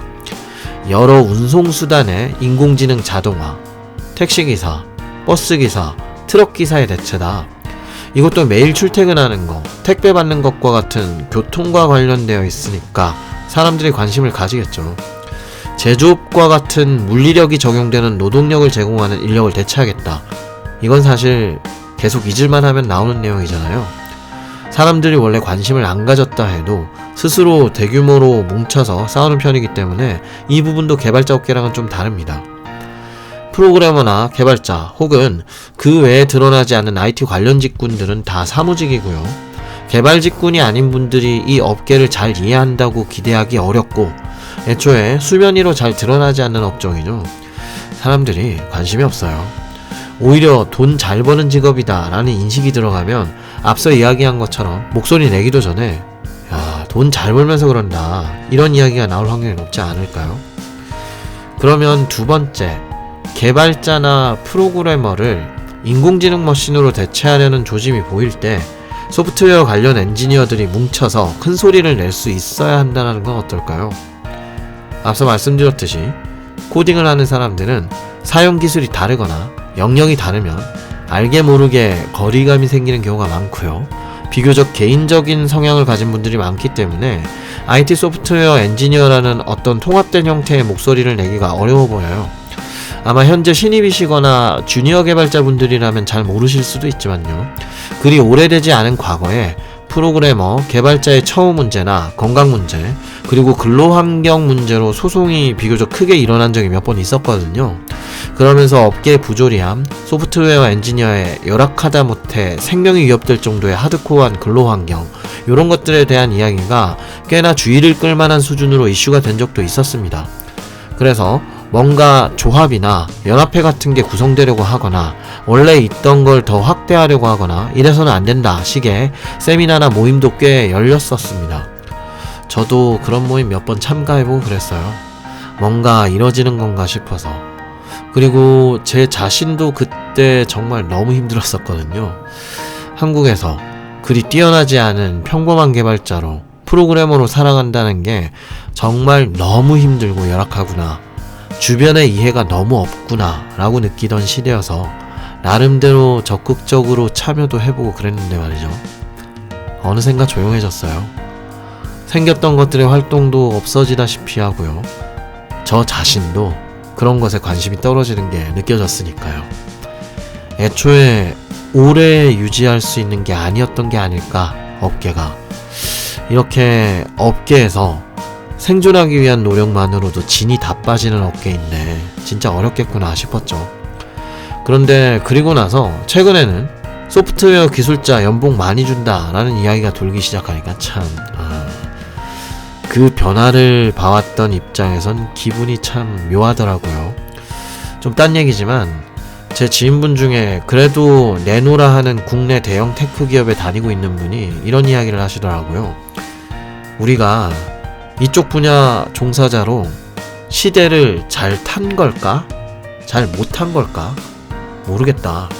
여러 운송수단의 인공지능 자동화, 택시기사, 버스기사, 트럭기사의 대체다. 이것도 매일 출퇴근하는 거, 택배 받는 것과 같은 교통과 관련되어 있으니까 사람들이 관심을 가지겠죠. 제조업과 같은 물리력이 적용되는 노동력을 제공하는 인력을 대체하겠다. 이건 사실 계속 잊을만 하면 나오는 내용이잖아요. 사람들이 원래 관심을 안 가졌다 해도 스스로 대규모로 뭉쳐서 싸우는 편이기 때문에 이 부분도 개발자 업계랑은 좀 다릅니다. 프로그래머나 개발자 혹은 그 외에 드러나지 않는 IT 관련 직군들은 다 사무직이고요. 개발 직군이 아닌 분들이 이 업계를 잘 이해한다고 기대하기 어렵고 애초에 수면 위로 잘 드러나지 않는 업종이죠. 사람들이 관심이 없어요. 오히려 돈 잘 버는 직업이다 라는 인식이 들어가면 앞서 이야기한 것처럼 목소리 내기도 전에 야, 돈 잘 벌면서 그런다 이런 이야기가 나올 확률이 높지 않을까요? 그러면 두 번째, 개발자나 프로그래머를 인공지능 머신으로 대체하려는 조짐이 보일 때 소프트웨어 관련 엔지니어들이 뭉쳐서 큰 소리를 낼 수 있어야 한다는 건 어떨까요? 앞서 말씀드렸듯이 코딩을 하는 사람들은 사용 기술이 다르거나 영역이 다르면 알게 모르게 거리감이 생기는 경우가 많고요. 비교적 개인적인 성향을 가진 분들이 많기 때문에 IT 소프트웨어 엔지니어라는 어떤 통합된 형태의 목소리를 내기가 어려워 보여요. 아마 현재 신입이시거나 주니어 개발자분들이라면 잘 모르실 수도 있지만요. 그리 오래되지 않은 과거에 프로그래머, 개발자의 처우 문제나 건강 문제, 그리고 근로환경 문제로 소송이 비교적 크게 일어난 적이 몇 번 있었거든요. 그러면서 업계의 부조리함, 소프트웨어 엔지니어의 열악하다 못해 생명이 위협될 정도의 하드코어한 근로환경, 이런 것들에 대한 이야기가 꽤나 주의를 끌만한 수준으로 이슈가 된 적도 있었습니다. 그래서 뭔가 조합이나 연합회 같은 게 구성되려고 하거나 원래 있던 걸 더 확대하려고 하거나 이래서는 안 된다 식의 세미나나 모임도 꽤 열렸었습니다. 저도 그런 모임 몇 번 참가해보고 그랬어요. 뭔가 이뤄지는 건가 싶어서. 그리고 제 자신도 그때 정말 너무 힘들었었거든요. 한국에서 그리 뛰어나지 않은 평범한 개발자로 프로그래머로 살아간다는 게 정말 너무 힘들고 열악하구나, 주변에 이해가 너무 없구나 라고 느끼던 시대여서 나름대로 적극적으로 참여도 해보고 그랬는데 말이죠. 어느샌가 조용해졌어요. 생겼던 것들의 활동도 없어지다시피 하고요. 저 자신도 그런 것에 관심이 떨어지는 게 느껴졌으니까요. 애초에 오래 유지할 수 있는 게 아니었던 게 아닐까, 업계가. 이렇게 업계에서 생존하기 위한 노력만으로도 진이 다 빠지는 업계인데 진짜 어렵겠구나 싶었죠. 그런데 그리고 나서 최근에는 소프트웨어 기술자 연봉 많이 준다 라는 이야기가 돌기 시작하니까 참 그 변화를 봐왔던 입장에선 기분이 참 묘하더라고요. 좀 딴 얘기지만 제 지인분 중에 그래도 내노라 하는 국내 대형 테크 기업에 다니고 있는 분이 이런 이야기를 하시더라고요. 우리가 이쪽 분야 종사자로 시대를 잘 탄 걸까? 잘 못한 걸까? 모르겠다.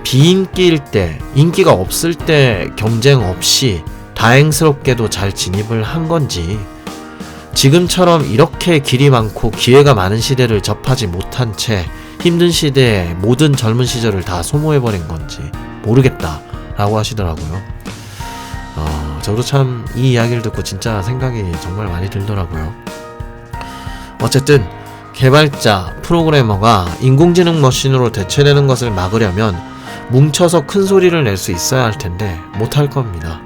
비인기일 때, 인기가 없을 때 경쟁 없이 다행스럽게도 잘 진입을 한 건지, 지금처럼 이렇게 길이 많고 기회가 많은 시대를 접하지 못한 채 힘든 시대에 모든 젊은 시절을 다 소모해버린 건지 모르겠다 라고 하시더라고요. 저도 참 이 이야기를 듣고 진짜 생각이 정말 많이 들더라고요. 어쨌든 개발자, 프로그래머가 인공지능 머신으로 대체되는 것을 막으려면 뭉쳐서 큰 소리를 낼 수 있어야 할 텐데 못할 겁니다.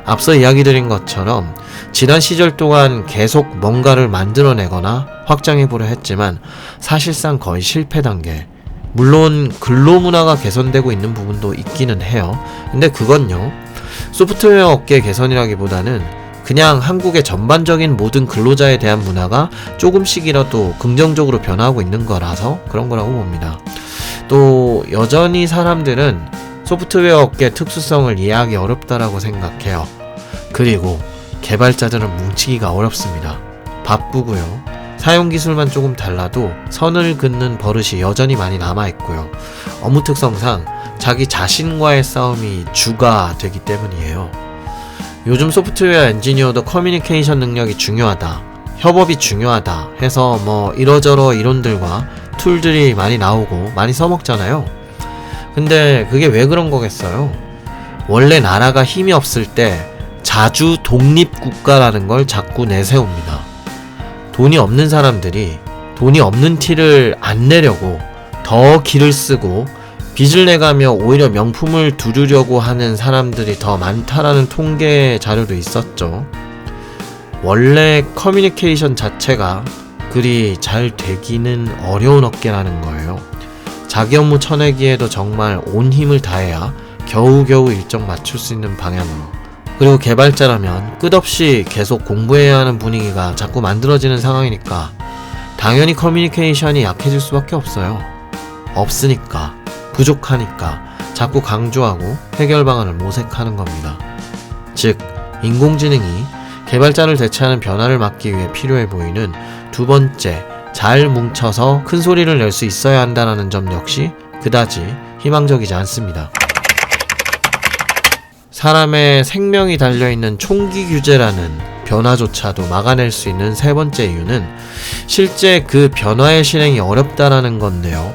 앞서 이야기 드린 것처럼 지난 시절 동안 계속 뭔가를 만들어내거나 확장해보려 했지만 사실상 거의 실패 단계. 물론 근로문화가 개선되고 있는 부분도 있기는 해요. 근데 그건요, 소프트웨어 업계 개선이라기보다는 그냥 한국의 전반적인 모든 근로자에 대한 문화가 조금씩이라도 긍정적으로 변화하고 있는 거라서 그런 거라고 봅니다. 또 여전히 사람들은 소프트웨어 업계 특수성을 이해하기 어렵다라고 생각해요. 그리고 개발자들은 뭉치기가 어렵습니다. 바쁘고요. 사용 기술만 조금 달라도 선을 긋는 버릇이 여전히 많이 남아있고요. 업무 특성상 자기 자신과의 싸움이 주가 되기 때문이에요. 요즘 소프트웨어 엔지니어도 커뮤니케이션 능력이 중요하다, 협업이 중요하다 해서 뭐 이러저러 이론들과 툴들이 많이 나오고 많이 써먹잖아요. 근데 그게 왜 그런 거겠어요? 원래 나라가 힘이 없을 때 자주 독립국가라는 걸 자꾸 내세웁니다. 돈이 없는 사람들이 돈이 없는 티를 안 내려고 더 기를 쓰고 빚을 내가며 오히려 명품을 두르려고 하는 사람들이 더 많다라는 통계 자료도 있었죠. 원래 커뮤니케이션 자체가 그리 잘 되기는 어려운 업계라는 거예요. 자기 업무 쳐내기에도 정말 온 힘을 다해야 겨우겨우 일정 맞출 수 있는 방향으로. 그리고 개발자라면 끝없이 계속 공부해야 하는 분위기가 자꾸 만들어지는 상황이니까 당연히 커뮤니케이션이 약해질 수밖에 없어요. 없으니까, 부족하니까 자꾸 강조하고 해결 방안을 모색하는 겁니다. 즉, 인공지능이 개발자를 대체하는 변화를 막기 위해 필요해 보이는 두 번째, 잘 뭉쳐서 큰 소리를 낼 수 있어야 한다는 점 역시 그다지 희망적이지 않습니다. 사람의 생명이 달려있는 총기 규제라는 변화조차도 막아낼 수 있는 세 번째 이유는 실제 그 변화의 실행이 어렵다라는 건데요.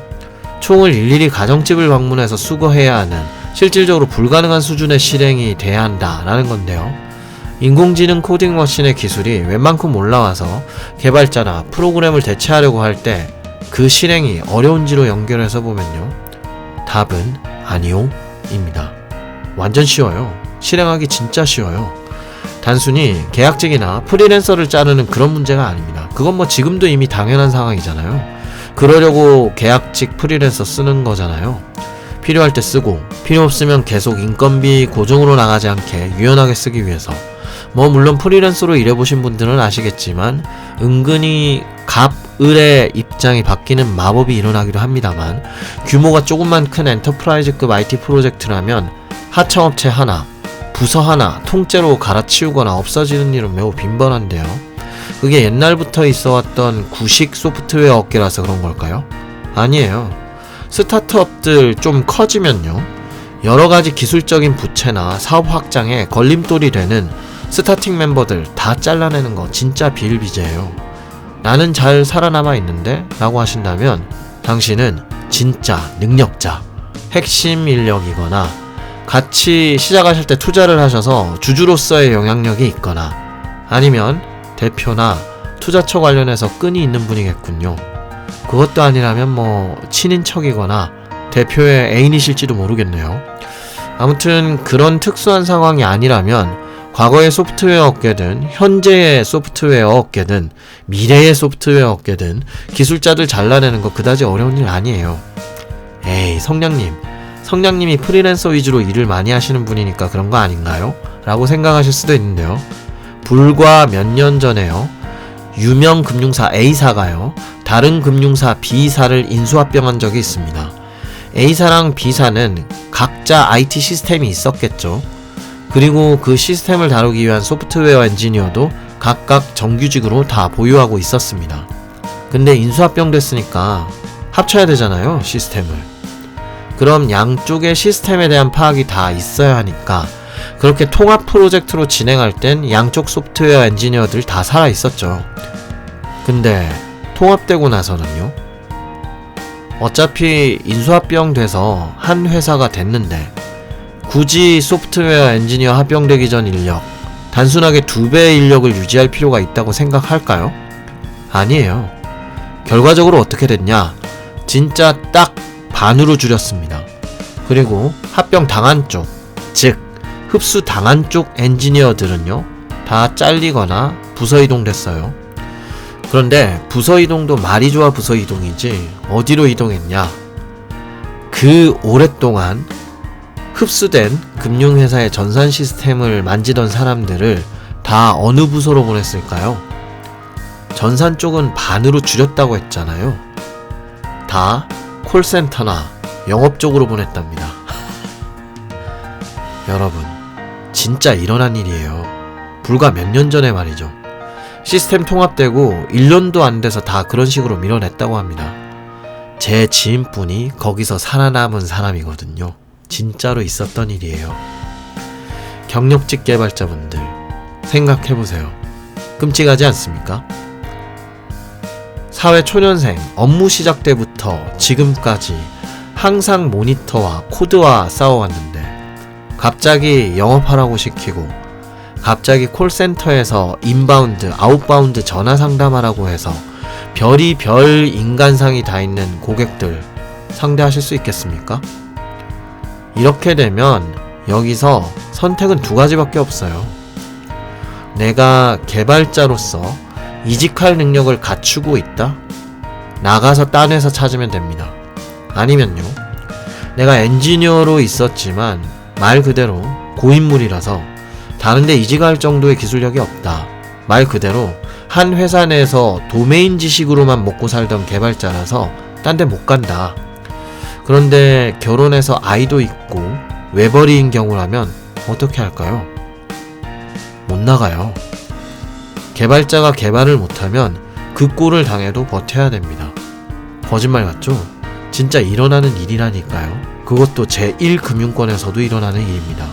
총을 일일이 가정집을 방문해서 수거해야 하는 실질적으로 불가능한 수준의 실행이 돼야 한다라는 건데요. 인공지능 코딩 머신의 기술이 웬만큼 올라와서 개발자나 프로그램을 대체하려고 할 때 그 실행이 어려운지로 연결해서 보면요, 답은 아니요 입니다. 완전 쉬워요. 실행하기 진짜 쉬워요. 단순히 계약직이나 프리랜서를 자르는 그런 문제가 아닙니다. 그건 뭐 지금도 이미 당연한 상황이잖아요. 그러려고 계약직 프리랜서 쓰는 거잖아요. 필요할 때 쓰고 필요 없으면 계속 인건비 고정으로 나가지 않게 유연하게 쓰기 위해서. 뭐 물론 프리랜서로 일해보신 분들은 아시겠지만 은근히 갑을의 입장이 바뀌는 마법이 일어나기도 합니다만, 규모가 조금만 큰 엔터프라이즈급 IT 프로젝트라면 하청업체 하나, 부서 하나 통째로 갈아치우거나 없어지는 일은 매우 빈번한데요. 그게 옛날부터 있어왔던 구식 소프트웨어 업계라서 그런 걸까요? 아니에요. 스타트업들 좀 커지면요, 여러가지 기술적인 부채나 사업 확장에 걸림돌이 되는 스타팅 멤버들 다 잘라내는 거 진짜 비일비재예요. 나는 잘 살아남아 있는데? 라고 하신다면 당신은 진짜 능력자, 핵심 인력이거나 같이 시작하실 때 투자를 하셔서 주주로서의 영향력이 있거나 아니면 대표나 투자처 관련해서 끈이 있는 분이겠군요. 그것도 아니라면 뭐 친인척이거나 대표의 애인이실지도 모르겠네요. 아무튼 그런 특수한 상황이 아니라면 과거의 소프트웨어 업계든 현재의 소프트웨어 업계든 미래의 소프트웨어 업계든 기술자들 잘라내는 거 그다지 어려운 일 아니에요. 에이, 성냥님이 프리랜서 위주로 일을 많이 하시는 분이니까 그런 거 아닌가요? 라고 생각하실 수도 있는데요. 불과 몇 년 전에요, 유명 금융사 A사가요, 다른 금융사 B사를 인수합병한 적이 있습니다. A사랑 B사는 각자 IT 시스템이 있었겠죠. 그리고 그 시스템을 다루기 위한 소프트웨어 엔지니어도 각각 정규직으로 다 보유하고 있었습니다. 근데 인수합병 됐으니까 합쳐야 되잖아요, 시스템을. 그럼 양쪽의 시스템에 대한 파악이 다 있어야 하니까 그렇게 통합 프로젝트로 진행할 땐 양쪽 소프트웨어 엔지니어들 다 살아 있었죠. 근데 통합되고 나서는요, 어차피 인수합병 돼서 한 회사가 됐는데 굳이 소프트웨어 엔지니어 합병되기 전 인력, 단순하게 2배의 인력을 유지할 필요가 있다고 생각할까요? 아니에요. 결과적으로 어떻게 됐냐? 진짜 딱 반으로 줄였습니다. 그리고 합병 당한 쪽, 즉 흡수 당한 쪽 엔지니어들은요, 다 잘리거나 부서 이동됐어요. 그런데 부서 이동도 말이 좋아 부서 이동이지 어디로 이동했냐? 그 오랫동안 흡수된 금융회사의 전산 시스템을 만지던 사람들을 다 어느 부서로 보냈을까요? 전산 쪽은 반으로 줄였다고 했잖아요. 다 콜센터나 영업 쪽으로 보냈답니다. 여러분, 진짜 일어난 일이에요. 불과 몇 년 전에 말이죠. 시스템 통합되고 1년도 안 돼서 다 그런 식으로 밀어냈다고 합니다. 제 지인분이 거기서 살아남은 사람이거든요. 진짜로 있었던 일이에요. 경력직 개발자분들 생각해보세요. 끔찍하지 않습니까? 사회 초년생 업무 시작 때부터 지금까지 항상 모니터와 코드와 싸워왔는데 갑자기 영업하라고 시키고 갑자기 콜센터에서 인바운드, 아웃바운드 전화 상담하라고 해서 별의별 인간상이 다 있는 고객들 상대하실 수 있겠습니까? 이렇게 되면 여기서 선택은 2가지밖에 없어요. 내가 개발자로서 이직할 능력을 갖추고 있다? 나가서 딴 회사 찾으면 됩니다. 아니면요, 내가 엔지니어로 있었지만 말 그대로 고인물이라서 다른데 이직할 정도의 기술력이 없다. 말 그대로 한 회사 내에서 도메인 지식으로만 먹고 살던 개발자라서 딴 데 못 간다. 그런데 결혼해서 아이도 있고 외벌이인 경우라면 어떻게 할까요? 못 나가요. 개발자가 개발을 못하면 그 꼴을 당해도 버텨야 됩니다. 거짓말 같죠? 진짜 일어나는 일이라니까요. 그것도 제1금융권에서도 일어나는 일입니다.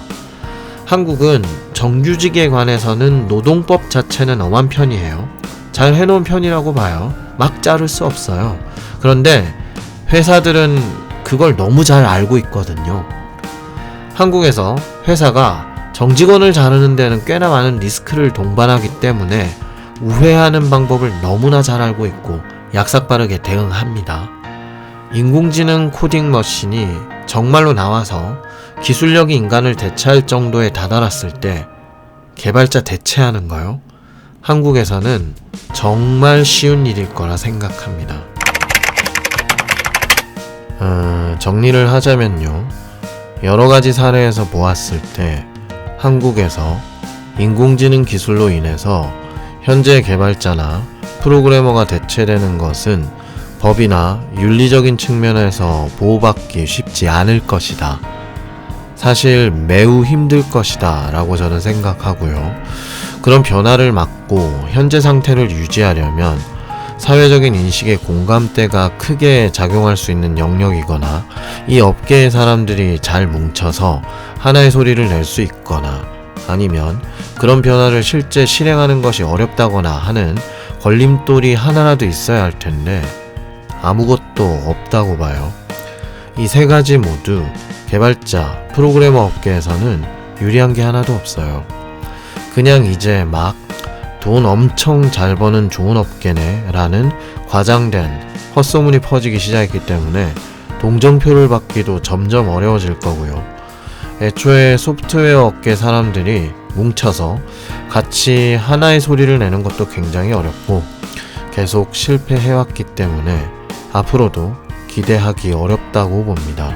한국은 정규직에 관해서는 노동법 자체는 엄한 편이에요. 잘 해놓은 편이라고 봐요. 막 자를 수 없어요. 그런데 회사들은 그걸 너무 잘 알고 있거든요. 한국에서 회사가 정직원을 자르는 데는 꽤나 많은 리스크를 동반하기 때문에 우회하는 방법을 너무나 잘 알고 있고 약삭빠르게 대응합니다. 인공지능 코딩 머신이 정말로 나와서 기술력이 인간을 대체할 정도에 다다랐을 때 개발자 대체하는 거요? 한국에서는 정말 쉬운 일일 거라 생각합니다. 정리를 하자면요, 여러가지 사례에서 보았을 때 한국에서 인공지능 기술로 인해서 현재 개발자나 프로그래머가 대체되는 것은 법이나 윤리적인 측면에서 보호받기 쉽지 않을 것이다. 사실 매우 힘들 것이다 라고 저는 생각하고요. 그런 변화를 막고 현재 상태를 유지하려면 사회적인 인식의 공감대가 크게 작용할 수 있는 영역이거나 이 업계의 사람들이 잘 뭉쳐서 하나의 소리를 낼 수 있거나 아니면 그런 변화를 실제 실행하는 것이 어렵다거나 하는 걸림돌이 하나라도 있어야 할 텐데 아무것도 없다고 봐요. 이 3가지 모두 개발자, 프로그래머 업계에서는 유리한 게 하나도 없어요. 그냥 이제 막 돈 엄청 잘 버는 좋은 업계네 라는 과장된 헛소문이 퍼지기 시작했기 때문에 동정표를 받기도 점점 어려워질 거고요. 애초에 소프트웨어 업계 사람들이 뭉쳐서 같이 하나의 소리를 내는 것도 굉장히 어렵고 계속 실패해왔기 때문에 앞으로도 기대하기 어렵다고 봅니다.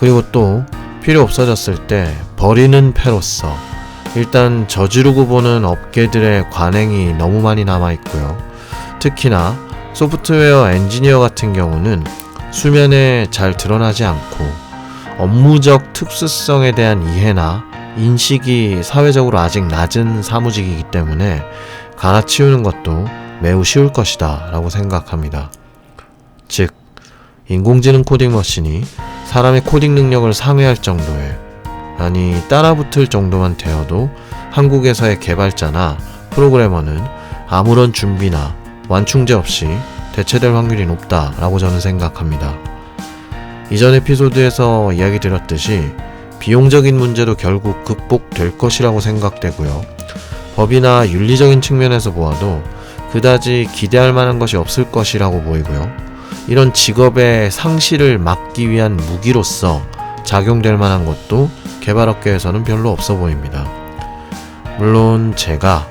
그리고 또 필요 없어졌을 때 버리는 패로서 일단 저지르고 보는 업계들의 관행이 너무 많이 남아있고요. 특히나 소프트웨어 엔지니어 같은 경우는 수면에 잘 드러나지 않고 업무적 특수성에 대한 이해나 인식이 사회적으로 아직 낮은 사무직이기 때문에 갈아치우는 것도 매우 쉬울 것이다 라고 생각합니다. 즉, 인공지능 코딩 머신이 사람의 코딩 능력을 상회할 정도의, 아니 따라붙을 정도만 되어도 한국에서의 개발자나 프로그래머는 아무런 준비나 완충제 없이 대체될 확률이 높다라고 저는 생각합니다. 이전 에피소드에서 이야기 드렸듯이 비용적인 문제도 결국 극복될 것이라고 생각되고요. 법이나 윤리적인 측면에서 보아도 그다지 기대할 만한 것이 없을 것이라고 보이고요. 이런 직업의 상실을 막기 위한 무기로서 작용될 만한 것도 개발업계에서는 별로 없어 보입니다. 물론 제가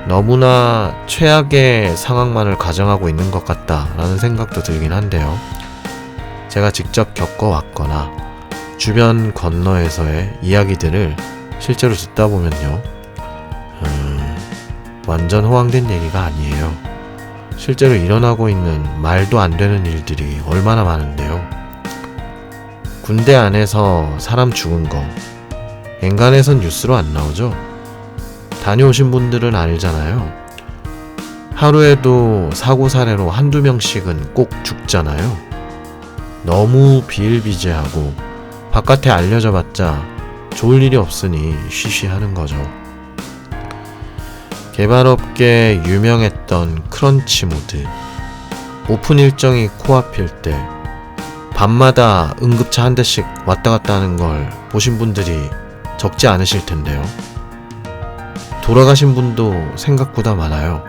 너무나 최악의 상황만을 가정하고 있는 것 같다라는 생각도 들긴 한데요. 제가 직접 겪어왔거나 주변 건너에서의 이야기들을 실제로 듣다 보면요, 완전 허황된 얘기가 아니에요. 실제로 일어나고 있는 말도 안 되는 일들이 얼마나 많은데요. 군대 안에서 사람 죽은 거 엔간해선 뉴스로 안 나오죠. 다녀오신 분들은 알잖아요. 하루에도 사고 사례로 한두 명씩은 꼭 죽잖아요. 너무 비일비재하고 바깥에 알려져 봤자 좋을 일이 없으니 쉬쉬하는 거죠. 개발업계에 유명했던 크런치 모드, 오픈 일정이 코앞일 때 밤마다 응급차 한 대씩 왔다 갔다 하는 걸 보신 분들이 적지 않으실 텐데요. 돌아가신 분도 생각보다 많아요.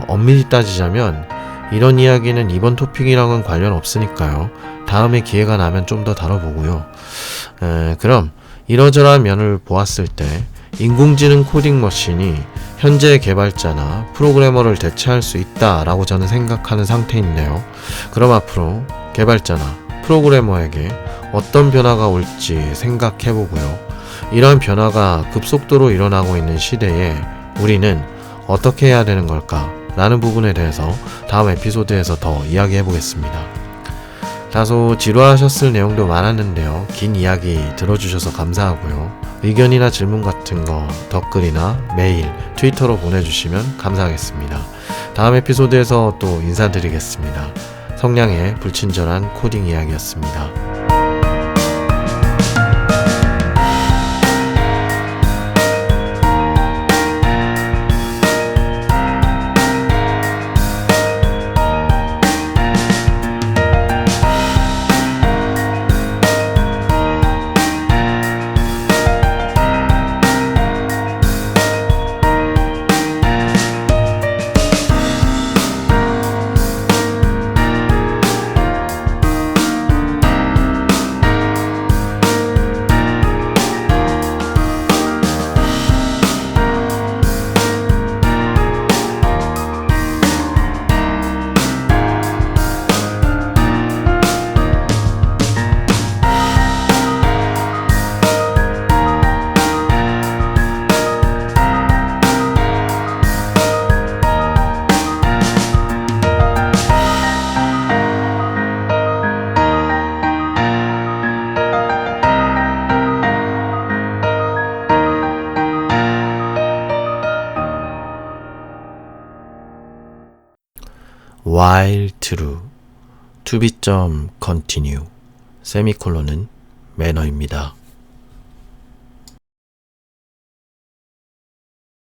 엄밀히 따지자면 이런 이야기는 이번 토픽이랑은 관련 없으니까요. 다음에 기회가 나면 좀 더 다뤄보고요. 그럼 이러저러한 면을 보았을 때 인공지능 코딩 머신이 현재 개발자나 프로그래머를 대체할 수 있다라고 저는 생각하는 상태인데요. 그럼 앞으로 개발자나 프로그래머에게 어떤 변화가 올지 생각해보고요. 이러한 변화가 급속도로 일어나고 있는 시대에 우리는 어떻게 해야 되는 걸까? 라는 부분에 대해서 다음 에피소드에서 더 이야기해보겠습니다. 다소 지루하셨을 내용도 많았는데요. 긴 이야기 들어주셔서 감사하고요. 의견이나 질문 같은 거 댓글이나 메일, 트위터로 보내주시면 감사하겠습니다. 다음 에피소드에서 또 인사드리겠습니다. 성량의 불친절한 코딩 이야기였습니다. while true, to be continue, 세미콜론은 매너입니다.